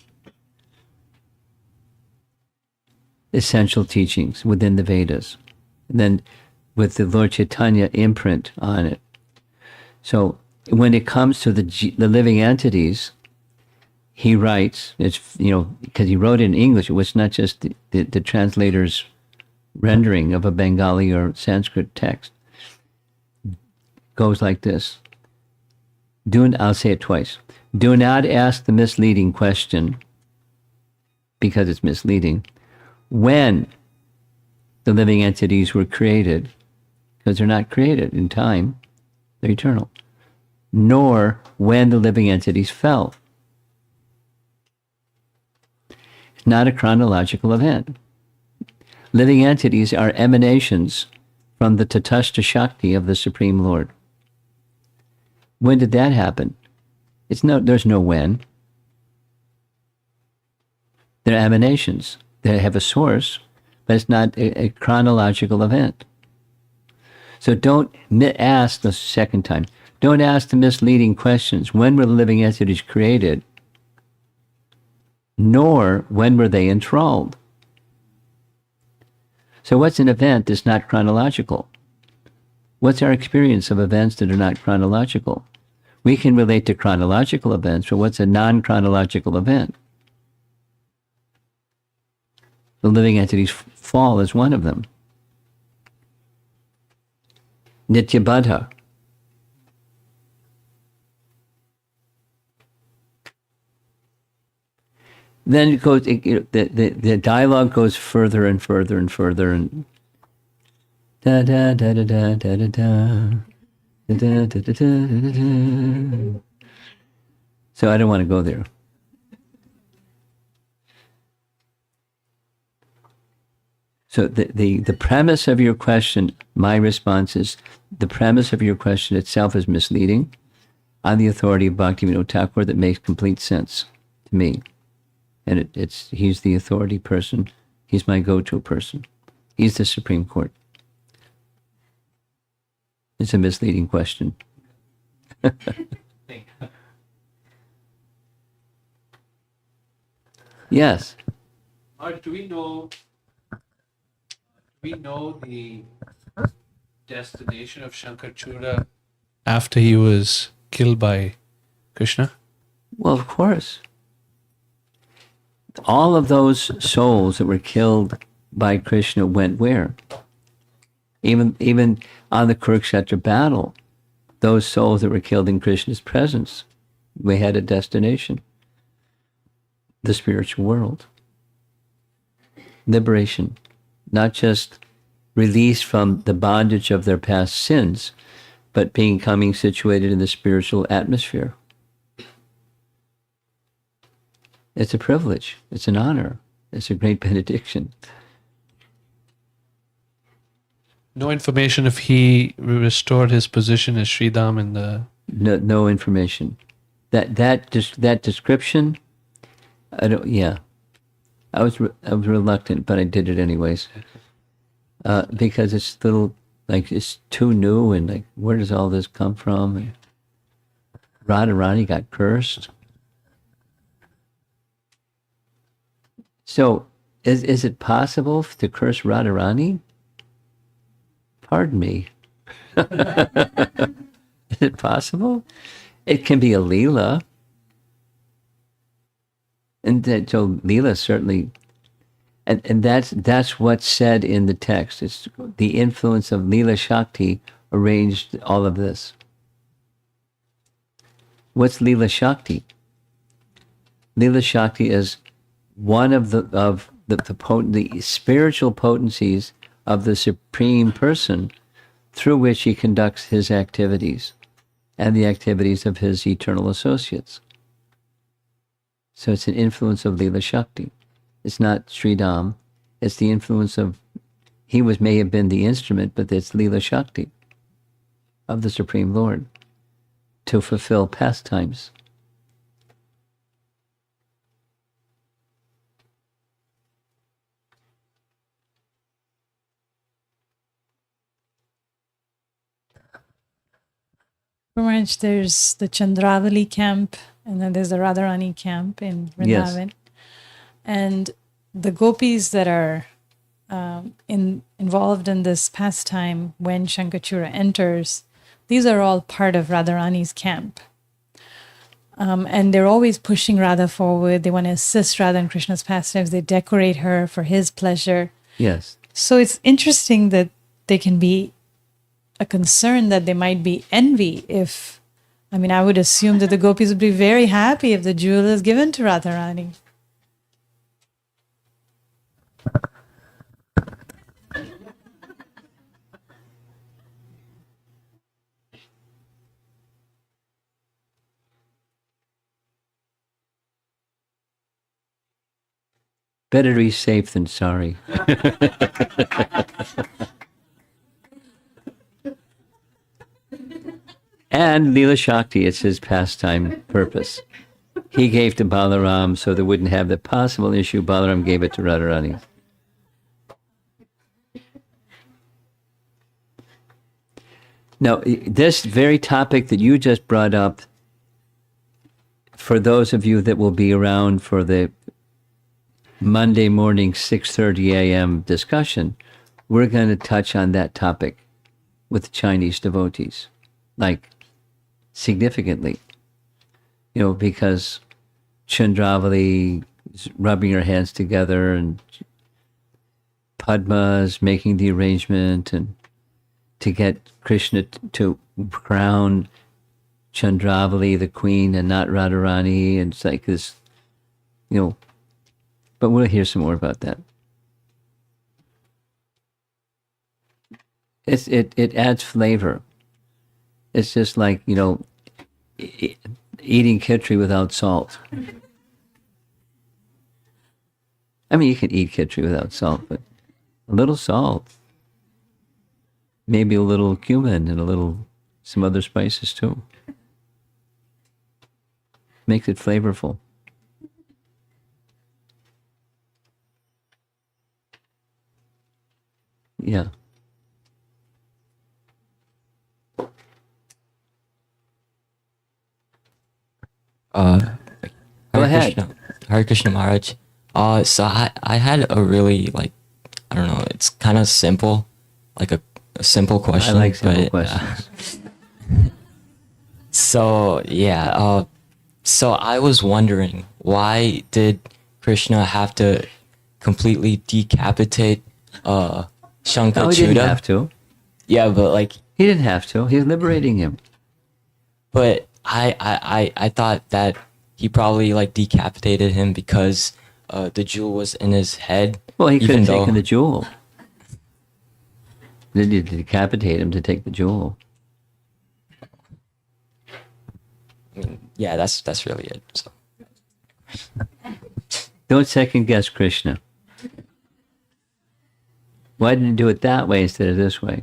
Essential teachings within the Vedas. And then with the Lord Chaitanya imprint on it. So when it comes to the living entities, he writes, it's, because he wrote it in English, it was not just the translator's rendering of a Bengali or Sanskrit text. Goes like this. I'll say it twice. Do not ask the misleading question, because it's misleading, when the living entities were created, because they're not created in time, they're eternal, nor when the living entities fell. It's not a chronological event. Living entities are emanations from the Tatastha Shakti of the Supreme Lord. When did that happen? There's no when. They're emanations. They have a source, but it's not a chronological event. So don't ask the second time. Don't ask the misleading questions. When were the living entities created? Nor when were they enthralled? So what's an event that's not chronological? What's our experience of events that are not chronological? We can relate to chronological events, but what's a non-chronological event? The living entities fall is one of them. Nityabadha. Then it goes. The dialogue goes further and further and further, and da da da da da da da da da da da da da. So I don't want to go there. So the premise of your question, my response is, the premise of your question itself is misleading on the authority of Bhaktivinoda Thakur that makes complete sense to me. And he's the authority person. He's my go-to person. He's the Supreme Court. It's a misleading question. Yes. Do we know the destination of Sankhacuda after he was killed by Krishna? Well, of course. All of those souls that were killed by Krishna went where? Even on the Kurukshetra battle, those souls that were killed in Krishna's presence, we had a destination. The spiritual world. Liberation. Not just release from the bondage of their past sins, but becoming situated in the spiritual atmosphere. It's a privilege. It's an honor. It's a great benediction. No information if he restored his position as Sridham in the. No information. That description, I don't. Yeah, I was reluctant, but I did it anyways. Because it's little, like, it's too new, and like, where does all this come from? And Radharani got cursed. So, is it possible to curse Radharani? Pardon me. Is it possible? It can be a Leela. And so Leela certainly, and that's what's said in the text. It's the influence of Leela Shakti arranged all of this. What's Leela Shakti? Leela Shakti is one of the spiritual potencies of the Supreme Person through which he conducts his activities and the activities of his eternal associates. So it's an influence of Leela Shakti. It's not Sridham. It's the influence of, may have been the instrument, but it's Leela Shakti of the Supreme Lord to fulfill pastimes. Maharaj, there's the Chandravali camp, and then there's the Radharani camp in Vrindavan. Yes. And the gopis that are involved in this pastime when Sankhacuda enters, these are all part of Radharani's camp. And they're always pushing Radha forward. They want to assist Radha in Krishna's pastimes. They decorate her for his pleasure. Yes. So it's interesting that they can be a concern that there might be envy if, I would assume that the gopis would be very happy if the jewel is given to Radharani. Better to be safe than sorry. And Leela Shakti, it's his pastime purpose. He gave to Balaram so they wouldn't have the possible issue. Balaram gave it to Radharani. Now, this very topic that you just brought up, for those of you that will be around for the Monday morning 6:30 a.m. discussion, we're going to touch on that topic with Chinese devotees, like significantly, because Chandravali is rubbing her hands together and Padma is making the arrangement and to get Krishna to crown Chandravali the queen and not Radharani, and it's like this, but we'll hear some more about that. It adds flavor. It's just like, eating khichdi without salt. You can eat khichdi without salt, but a little salt. Maybe a little cumin and some other spices too. Makes it flavorful. Yeah. Go ahead. Hare Krishna Maharaj. So I had a really, I don't know, it's kind of simple, like a simple question. I like simple questions. So I was wondering, why did Krishna have to completely decapitate Sankhacuda? No, he didn't have to. Yeah, but he didn't have to. He's liberating him. But I thought that he probably decapitated him because the jewel was in his head. Well, he could have taken the jewel. Then you decapitate him to take the jewel. Yeah, that's really it. So. Don't second guess Krishna. Why didn't you do it that way instead of this way?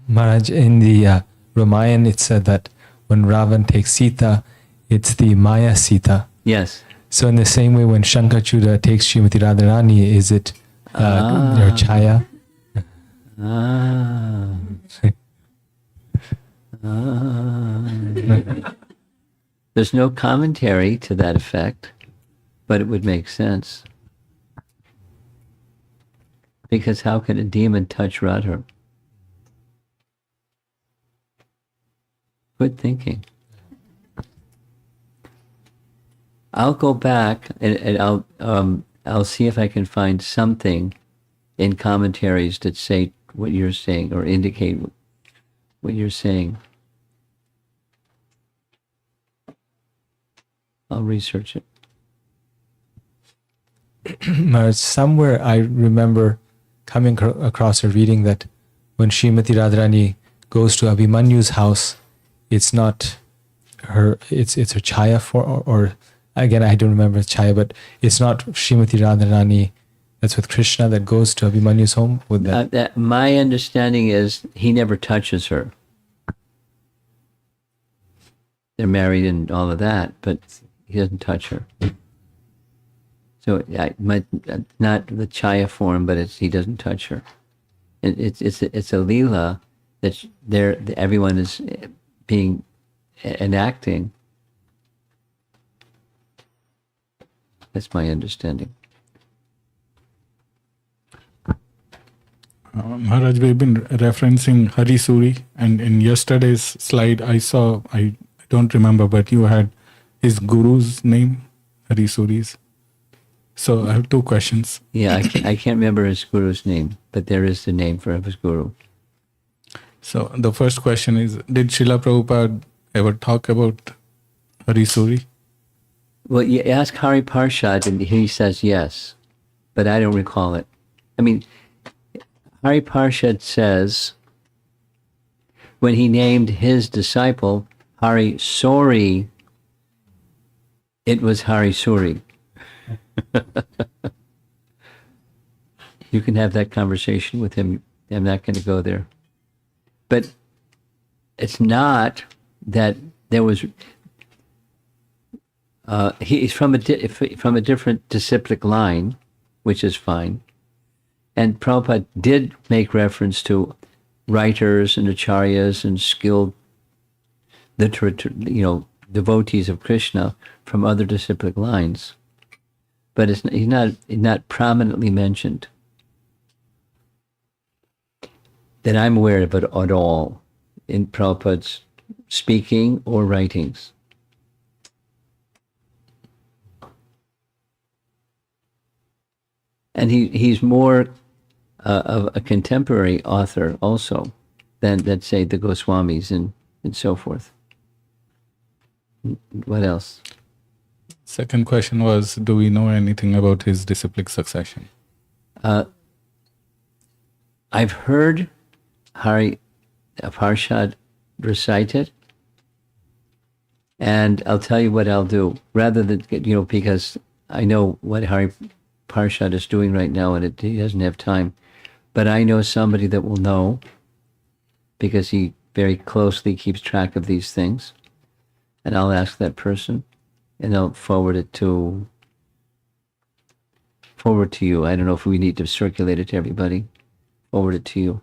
Maharaj, in the Ramayana, it said that when Ravan takes Sita, it's the Maya Sita. Yes. So in the same way, when Sankhacuda takes Srimati Radharani, is it your Chaya? Ah. There's no commentary to that effect, but it would make sense. Because how can a demon touch Radha? Good thinking. I'll go back and I'll see if I can find something in commentaries that say what you're saying or indicate what you're saying. I'll research it. Maharaj, somewhere I remember coming across a reading that when Srimati Radharani goes to Abhimanyu's house, it's not her, it's her Chaya or again, I don't remember Chaya, but it's not Srimati Radharani that's with Krishna that goes to Abhimanyu's home with that. My understanding is he never touches her. They're married and all of that, but he doesn't touch her. So not the Chaya form, but he doesn't touch her. It's a Leela that everyone is being enacting. That's my understanding. Maharaj, we've been referencing Hari Suri, and in yesterday's slide I saw, I don't remember, but you had his guru's name, Hari Suri's. So I have two questions. Yeah, I can't remember his guru's name, but there is the name for his guru. So the first question is, did Srila Prabhupada ever talk about Hari Suri? Well, you ask Hari Parshad, and he says yes, but I don't recall it. I mean, Hari Parshad says when he named his disciple Hari Suri, it was Hari Suri. You can have that conversation with him. I'm not going to go there. But it's not that there was... he's from a different disciplic line, which is fine. And Prabhupada did make reference to writers and acharyas and skilled devotees of Krishna from other disciplic lines. But he's not prominently mentioned that I'm aware of it at all in Prabhupada's speaking or writings. And he's more of a contemporary author also than, let's say, the Goswamis and so forth. What else? Second question was, do we know anything about his disciplic succession? I've heard Hari Parshad recite it, and I'll tell you what I'll do. Rather than, because I know what Hari Parshad is doing right now, and he doesn't have time. But I know somebody that will know, because he very closely keeps track of these things, and I'll ask that person, and I'll forward to you. I don't know if we need to circulate it to everybody. Forward it to you.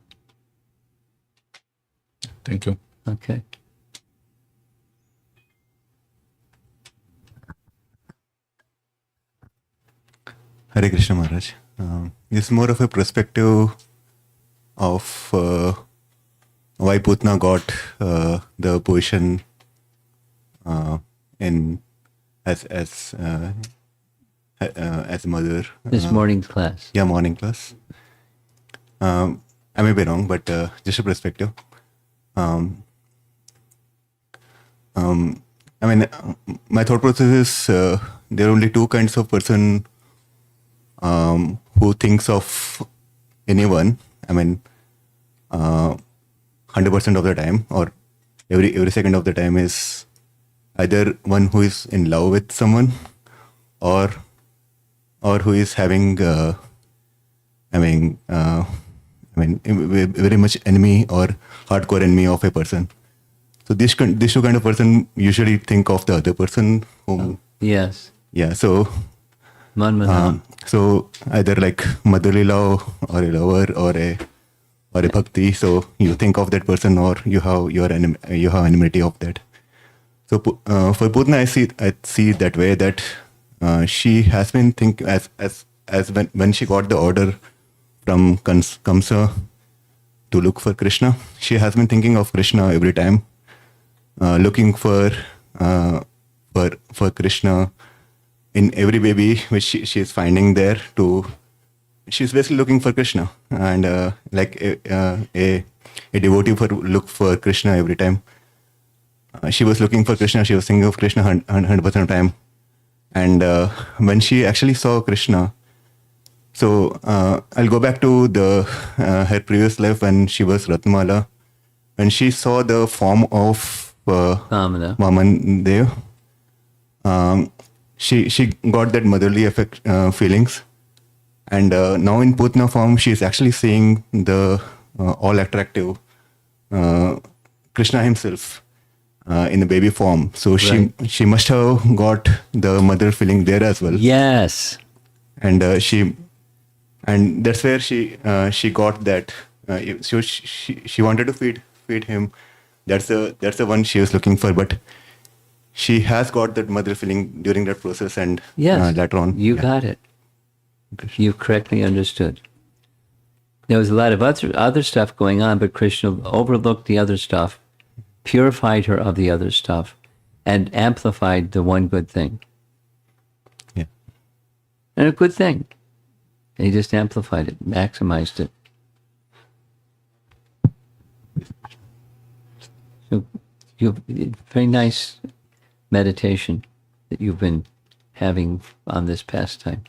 Thank you. Okay. Hare Krishna Maharaj. It's more of a perspective of why Putna got the position in as mother. This morning's class. Yeah, morning class. I may be wrong, but just a perspective. I mean, my thought process is there are only two kinds of person who thinks of anyone. I mean, 100% of the time, or every second of the time is either one who is in love with someone, or who is having very much enemy or hardcore enemy of a person. So this two kind of person usually think of the other person whom. Yes. Yeah. So Manmana. so either like motherly love, or a lover, or a bhakti. So you think of that person, or you have enmity of that. So for Putna, I see it that way, that she has been think as when she got the order from Kamsa to look for Krishna, she has been thinking of Krishna every time, looking for Krishna in every baby which she is finding there. She's basically looking for Krishna, and like a devotee look for Krishna every time. She was looking for Krishna. She was thinking of Krishna 100% of the time. And when she actually saw Krishna, so I'll go back to her previous life when she was Ratmala. When she saw the form of Vaman Dev, she got that motherly feelings. And now in Putna form, she is actually seeing the all attractive Krishna himself in the baby form. So she must have got the mother feeling there as well. Yes. And and that's where she got that. So she wanted to feed him. That's the one she was looking for. But she has got that mother feeling during that process, and Yes. later on. You got it. You correctly understood. There was a lot of other stuff going on, but Krishna overlooked the other stuff, purified her of the other stuff, and amplified the one good thing. Yeah. And a good thing. And he just amplified it, maximized it. So very nice meditation that you've been having on this pastime.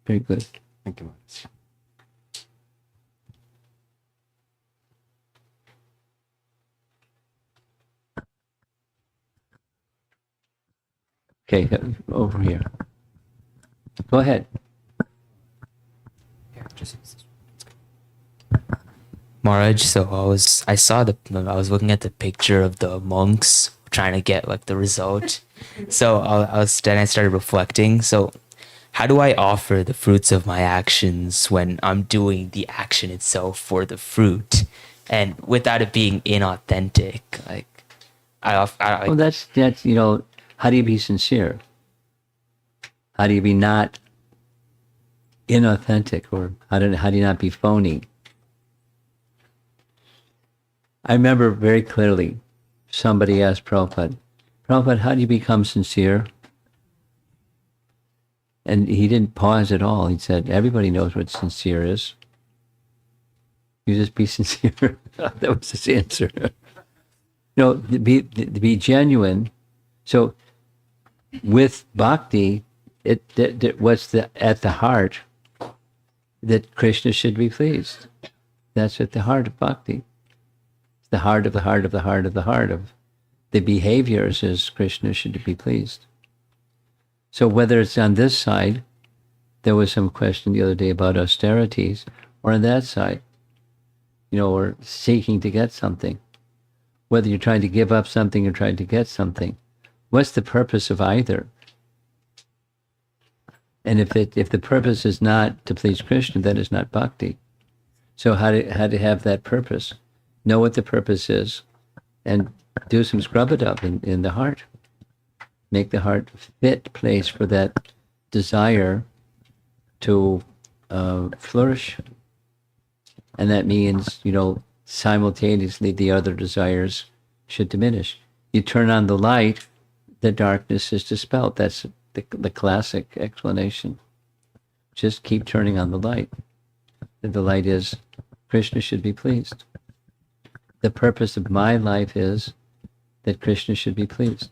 Very good. Thank you much. Okay, over here. Go ahead. Maharaj, so I was looking at the picture of the monks trying to get like the result. So I started reflecting. So how do I offer the fruits of my actions when I'm doing the action itself for the fruit, and without it being inauthentic? Like Well, that's how do you be sincere? How do you be not inauthentic, or how do you not be phony? I remember very clearly somebody asked Prabhupada, how do you become sincere? And he didn't pause at all. He said, everybody knows what sincere is. You just be sincere. That was his answer. To be genuine. So with bhakti, it was at the heart that Krishna should be pleased. That's at the heart of bhakti. It's the heart of the heart of the heart of the heart of the behaviors is Krishna should be pleased. So whether it's on this side, there was some question the other day about austerities, or on that side, or seeking to get something. Whether you're trying to give up something or trying to get something, what's the purpose of either? And if the purpose is not to please Krishna, that is not bhakti. So how to have that purpose? Know what the purpose is, and do some scrub it up in the heart. Make the heart fit place for that desire to flourish. And that means, simultaneously the other desires should diminish. You turn on the light, the darkness is dispelled. That's the classic explanation. Just keep turning on the light. And the light is, Krishna should be pleased. The purpose of my life is that Krishna should be pleased.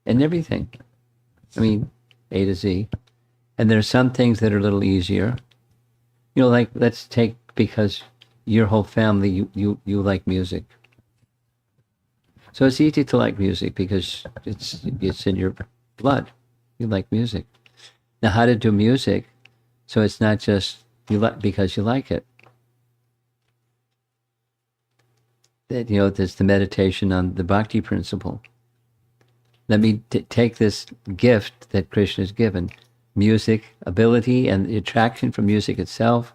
And everything. A to Z. And there are some things that are a little easier. Like let's take, because your whole family, you like music. So it's easy to like music because it's in your blood. You like music. Now, how to do music? So it's not just you like because you like it. That there's the meditation on the bhakti principle. Let me take this gift that Krishna has given, music, ability, and the attraction from music itself.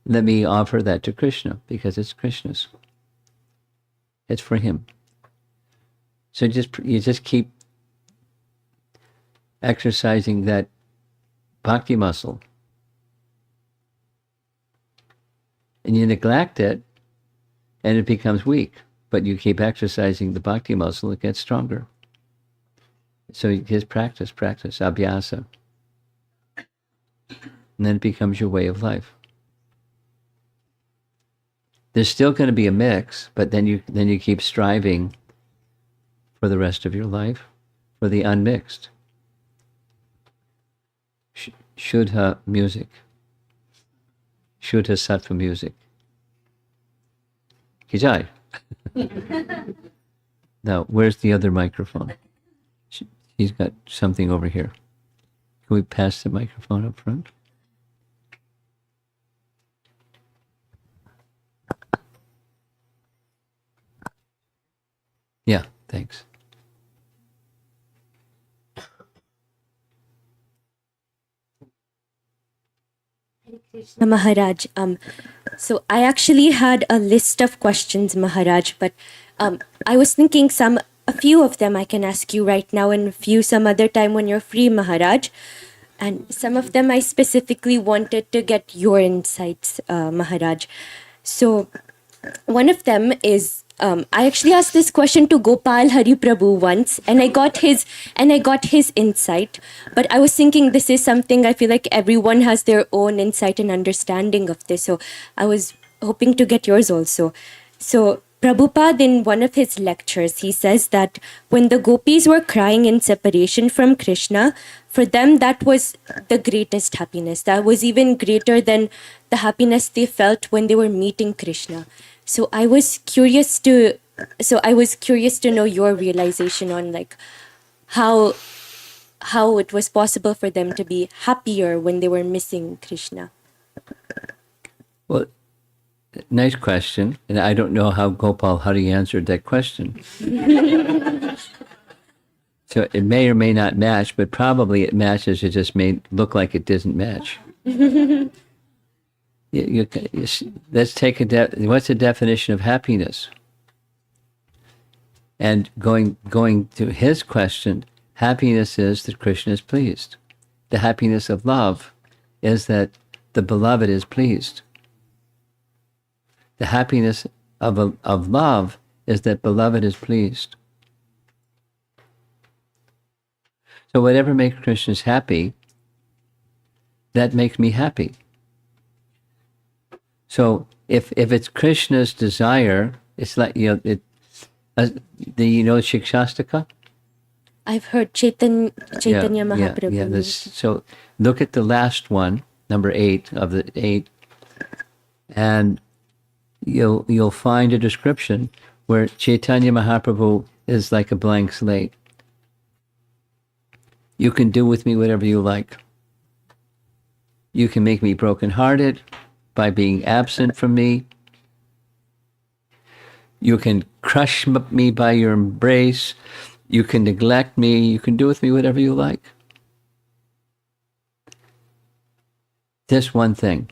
Let me offer that to Krishna because it's Krishna's. It's for him. So you just keep exercising that bhakti muscle. And you neglect it, and it becomes weak. But you keep exercising the bhakti muscle, it gets stronger. So just practice, abhyasa. And then it becomes your way of life. There's still going to be a mix, but then you keep striving for the rest of your life for the unmixed. Shuddha music. Shuddha sattva music. Kijai. Now, where's the other microphone? He's got something over here. Can we pass the microphone up front? Yeah, thanks. Maharaj, so I actually had a list of questions, Maharaj, but I was thinking a few of them I can ask you right now and a few some other time when you're free, Maharaj. And some of them I specifically wanted to get your insights, Maharaj. So one of them is I actually asked this question to Gopal Hari Prabhu once, and I got his insight. But I was thinking this is something I feel like everyone has their own insight and understanding of this. So I was hoping to get yours also. So Prabhupada, in one of his lectures, he says that when the gopis were crying in separation from Krishna, for them that was the greatest happiness. That was even greater than the happiness they felt when they were meeting Krishna. So I was curious to know your realization on like how it was possible for them to be happier when they were missing Krishna. Well, nice question. And I don't know how Gopal Hari answered that question. So it may or may not match, but probably it matches. It just may look like it doesn't match. Let's take what's the definition of happiness? And going to his question, happiness is that Krishna is pleased. The happiness of love is that the beloved is pleased. The happiness of love is that beloved is pleased. So whatever makes Krishna happy, that makes me happy. So if it's Krishna's desire, it's like Shikshastaka? I've heard Chaitanya Mahaprabhu. Yeah. So look at the last one, number 8 of the 8, and you'll find a description where Chaitanya Mahaprabhu is like a blank slate. You can do with me whatever you like. You can make me brokenhearted by being absent from me. You can crush me by your embrace. You can neglect me. You can do with me whatever you like. This one thing,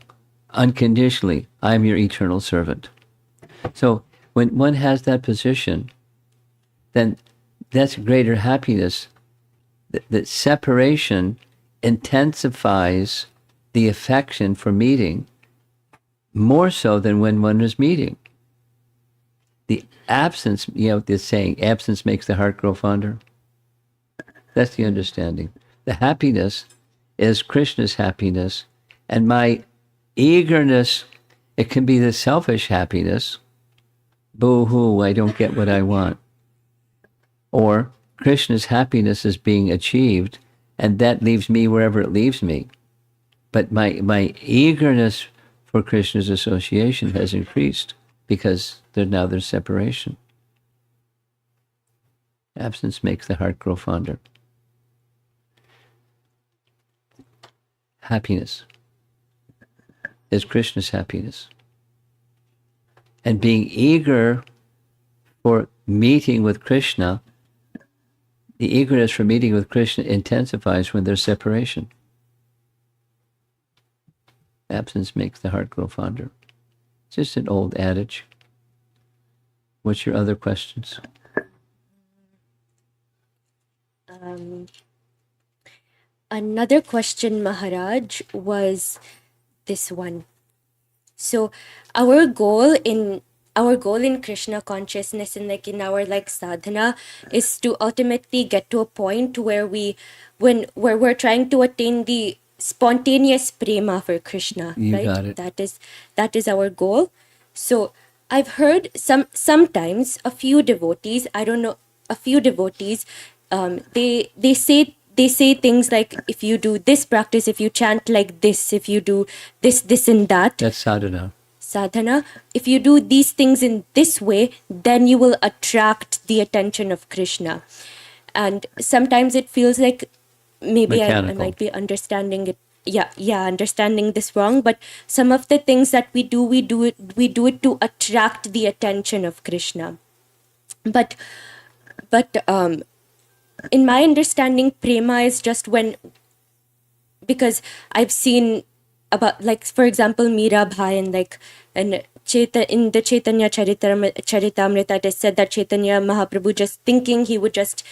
unconditionally, I am your eternal servant. So when one has that position, then that's greater happiness. That separation intensifies the affection for meeting more so than when one is meeting. The absence, the saying, absence makes the heart grow fonder. That's the understanding. The happiness is Krishna's happiness, and my eagerness, it can be the selfish happiness. Boo-hoo, I don't get what I want. Or Krishna's happiness is being achieved, and that leaves me wherever it leaves me. But my eagerness for Krishna's association has increased because there's separation. Absence makes the heart grow fonder. Happiness is Krishna's happiness. And being eager for meeting with Krishna, the eagerness for meeting with Krishna intensifies when there's separation. Absence makes the heart grow fonder. It's just an old adage. What's your other questions? Another question, Maharaj, was this one. So our goal in Krishna consciousness and like in our like sadhana is to ultimately get to a point where where we're trying to attain the spontaneous prema for Krishna. You right? got it. That is our goal. So I've heard sometimes a few devotees, they say things like, if you do this practice, if you chant like this, if you do this and that, That's sadhana. sadhana, if you do these things in this way, then you will attract the attention of Krishna. And sometimes it feels like maybe I Mechanical. might be understanding it. Understanding this wrong. But some of the things that we do it to attract the attention of Krishna. But in my understanding, prema is just when, because I've seen about, like, for example, Meera Bhai and like, and in the Chaitanya Charitamrita, it is said that Chaitanya Mahaprabhu, just thinking, he would just,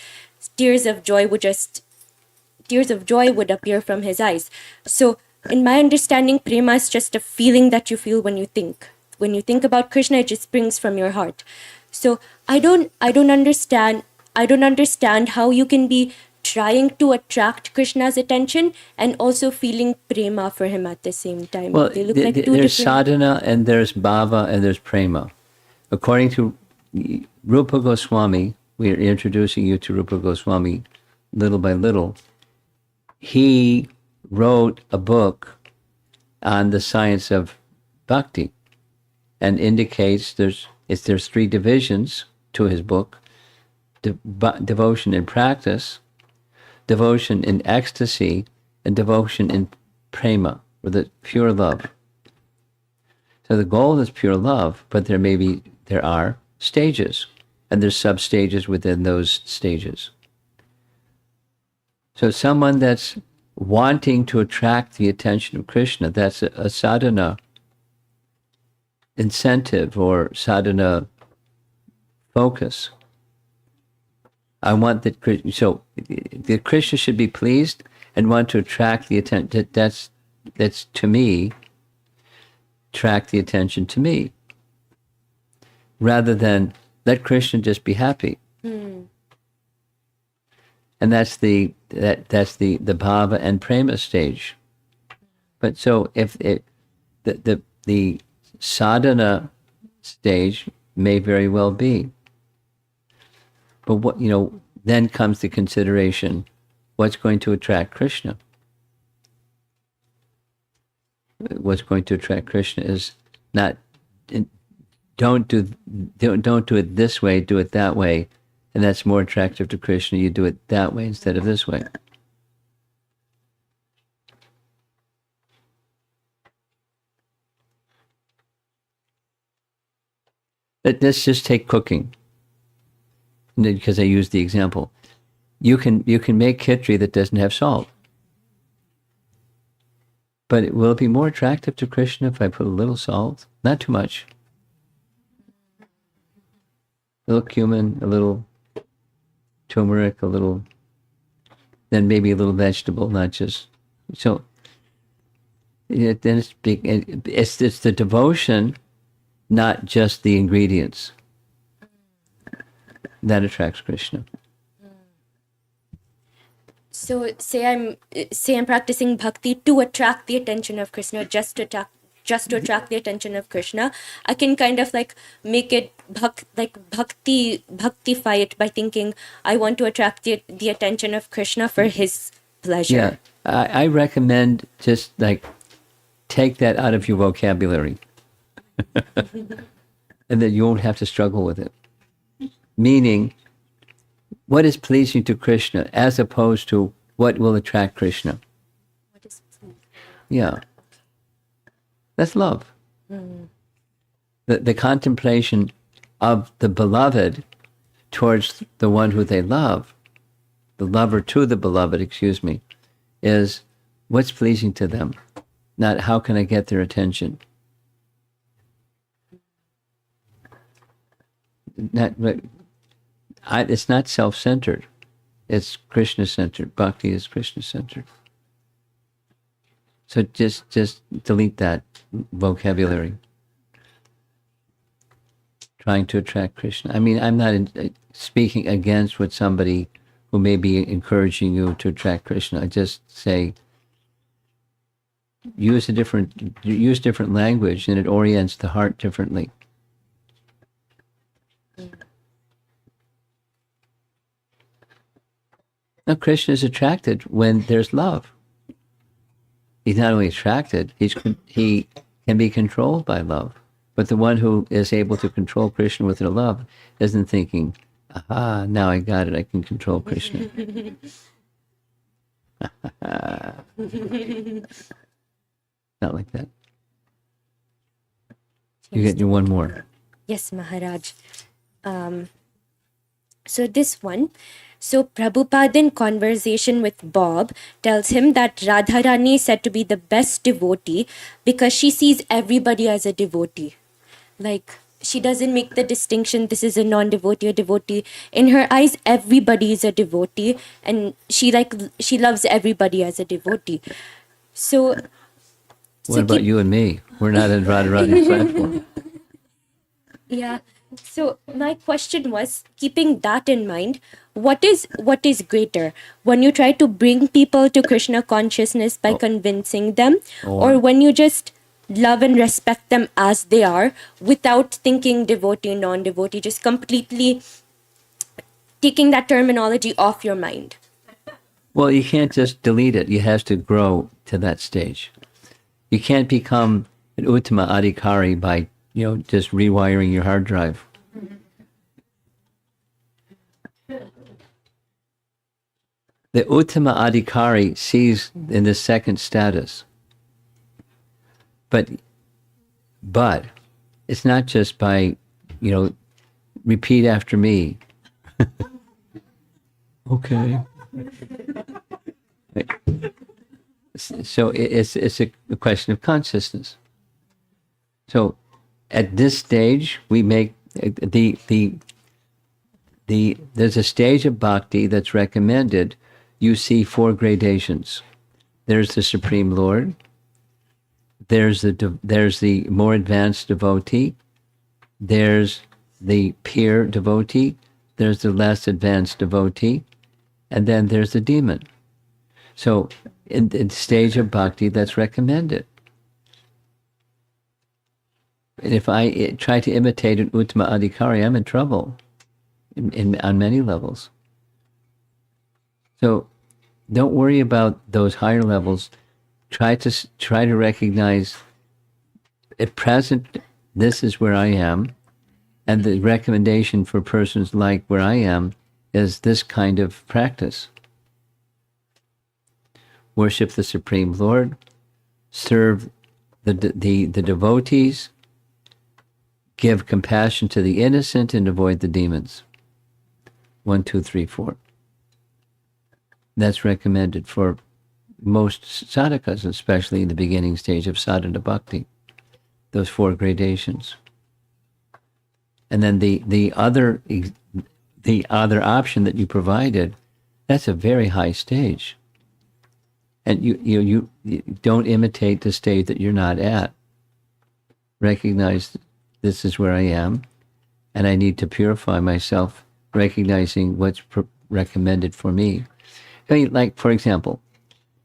tears of joy would appear from his eyes. So in my understanding, prema is just a feeling that you feel when you think. When you think about Krishna, it just springs from your heart. So I don't understand how you can be trying to attract Krishna's attention and also feeling prema for him at the same time. Well, They look like two there's different. sadhana and there's bhava and there's prema. According to Rupa Goswami, we are introducing you to Rupa Goswami little by little. He wrote a book on the science of bhakti and indicates there's three divisions to his book: devotion in practice, devotion in ecstasy, and devotion in prema, or the pure love. So the goal is pure love, but there are stages, and there's sub-stages within those stages. So someone that's wanting to attract the attention of Krishna, that's a sadhana incentive or sadhana focus. I want that, so the Krishna should be pleased and want to attract the attention. That's to me, attract the attention to me, rather than let Krishna just be happy. And that's the bhava and prema stage. But so if the sadhana stage may very well be. But what, then comes the consideration, what's going to attract Krishna? What's going to attract Krishna is not, don't do it this way, do it that way, and that's more attractive to Krishna. You do it that way instead of this way. Let's just take cooking, because I used the example. You can make khichdi that doesn't have salt, but will it be more attractive to Krishna if I put a little salt? Not too much. A little cumin, a little turmeric, then maybe a little vegetable, not just. So then it's big. It's the devotion, not just the ingredients, that attracts Krishna. So say I'm practicing bhakti to attract the attention of Krishna, just to attract the attention of Krishna. I can kind of like make it bhaktify it by thinking I want to attract the attention of Krishna for his pleasure. Yeah, I recommend just like take that out of your vocabulary, and then you won't have to struggle with it. Meaning, what is pleasing to Krishna as opposed to what will attract Krishna. Yeah. That's love. The contemplation of the beloved towards the one who they love, the lover to the beloved, excuse me, is what's pleasing to them, not how can I get their attention. It's not self-centered. It's Krishna-centered. Bhakti is Krishna-centered. So just delete that vocabulary. Trying to attract Krishna. I mean, I'm not speaking against what somebody who may be encouraging you to attract Krishna. I just say use different language, and it orients the heart differently. Now, Krishna is attracted when there's love. He's not only attracted, he can be controlled by love. But the one who is able to control Krishna with their love isn't thinking, aha, now I got it, I can control Krishna. Not like that. You get your one more. Yes, Maharaj. So this one. So Prabhupada in conversation with Bob tells him that Radharani is said to be the best devotee because she sees everybody as a devotee. Like, she doesn't make the distinction, this is a non-devotee or devotee. In her eyes, everybody is a devotee, and she loves everybody as a devotee. So What about you and me? We're not in Radharani's platform. Yeah. So my question was, keeping that in mind, what is greater? When you try to bring people to Krishna consciousness by convincing them, or when you just love and respect them as they are without thinking devotee, non-devotee, just completely taking that terminology off your mind? Well, you can't just delete it. You have to grow to that stage. You can't become an Uttama Adhikari by, just rewiring your hard drive. The Uttama Adhikari sees in the second status. But it's not just by, repeat after me. Okay. So it's a question of consciousness. So at this stage, we make there's a stage of bhakti that's recommended. You see 4 gradations. There's the Supreme Lord. There's the more advanced devotee. There's the peer devotee. There's the less advanced devotee. And then there's the demon. So in the stage of bhakti, that's recommended. And if I try to imitate an Uttama Adhikari, I'm in trouble on many levels. So don't worry about those higher levels. Try to recognize at present, this is where I am. And the recommendation for persons like where I am is this kind of practice. Worship the Supreme Lord, serve the devotees, give compassion to the innocent, and avoid the demons. 1, 2, 3, 4. That's recommended for most sadhakas, especially in the beginning stage of sadhana bhakti. Those 4 gradations. And then the other option that you provided, that's a very high stage. And you don't imitate the state that you're not at. Recognize this is where I am, and I need to purify myself, recognizing what's recommended for me. I mean, like, for example,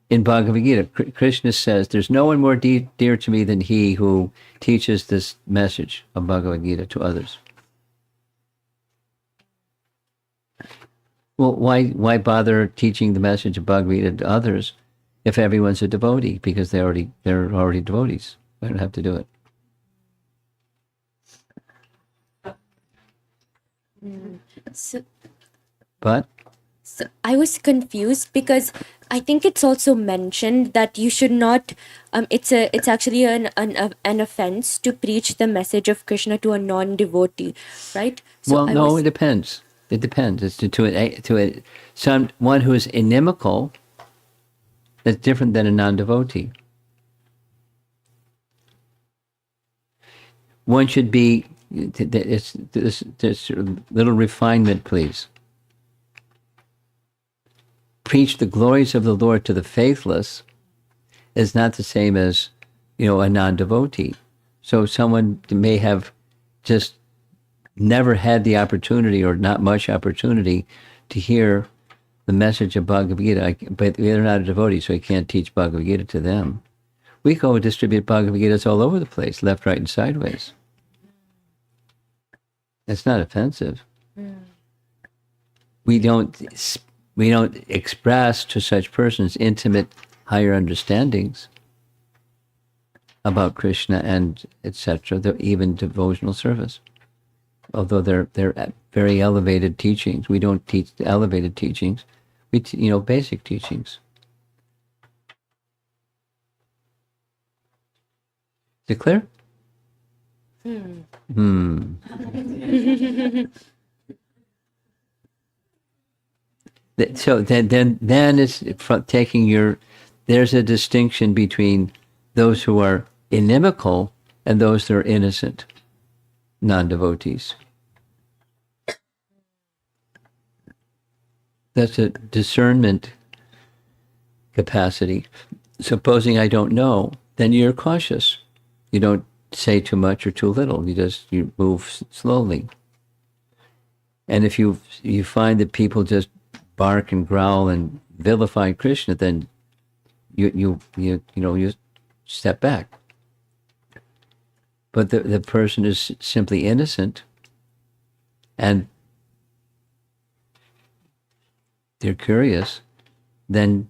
in Bhagavad Gita, Krishna says, there's no one more dear to me than he who teaches this message of Bhagavad Gita to others. Well, why bother teaching the message of Bhagavad Gita to others if everyone's a devotee? Because they're already devotees. I don't have to do it. But So I was confused because I think it's also mentioned that you should not. It's actually an offense to preach the message of Krishna to a non-devotee, right? So well, no, it depends. It depends. It's someone who is inimical. That's different than a non-devotee. One should be. It's this little refinement, please. Preach the glories of the Lord to the faithless is not the same as, a non-devotee. So someone may have just never had the opportunity or not much opportunity to hear the message of Bhagavad Gita, but they're not a devotee, so he can't teach Bhagavad Gita to them. We go distribute Bhagavad Gitas all over the place, left, right, and sideways. It's not offensive. We don't express to such persons intimate, higher understandings about Krishna and etc., even devotional service. Although they're very elevated teachings, we don't teach elevated teachings. We basic teachings. Is it clear? So then it's taking there's a distinction between those who are inimical and those that are innocent, non-devotees. That's a discernment capacity. Supposing I don't know, then you're cautious. You don't say too much or too little. You move slowly. And if you find that people just bark and growl and vilify Krishna, then you step back. But the person is simply innocent, and they're curious, then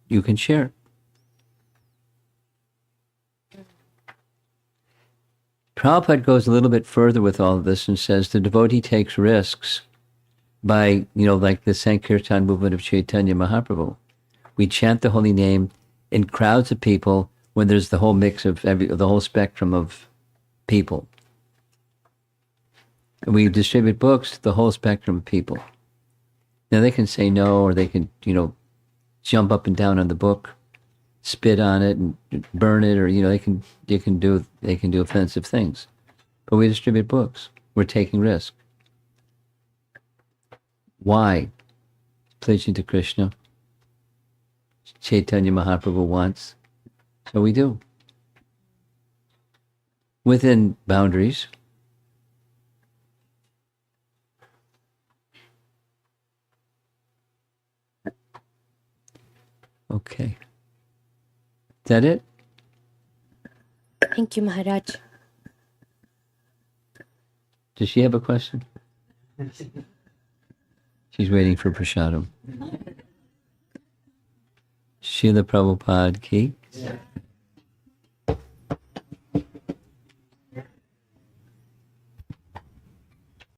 you can share. Prabhupada goes a little bit further with all of this and says the devotee takes risks by, like the Sankirtan movement of Chaitanya Mahaprabhu. We chant the holy name in crowds of people when there's the whole mix of the whole spectrum of people. And we distribute books to the whole spectrum of people. Now they can say no, or they can, jump up and down on the book, spit on it and burn it, or they can do offensive things. But we distribute books. We're taking risk. Why? Pleasing to Krishna. Chaitanya Mahaprabhu wants. So we do. Within boundaries. Okay. Is that it? Thank you, Maharaj. Does she have a question? She's waiting for prasadam. Srila Prabhupada ki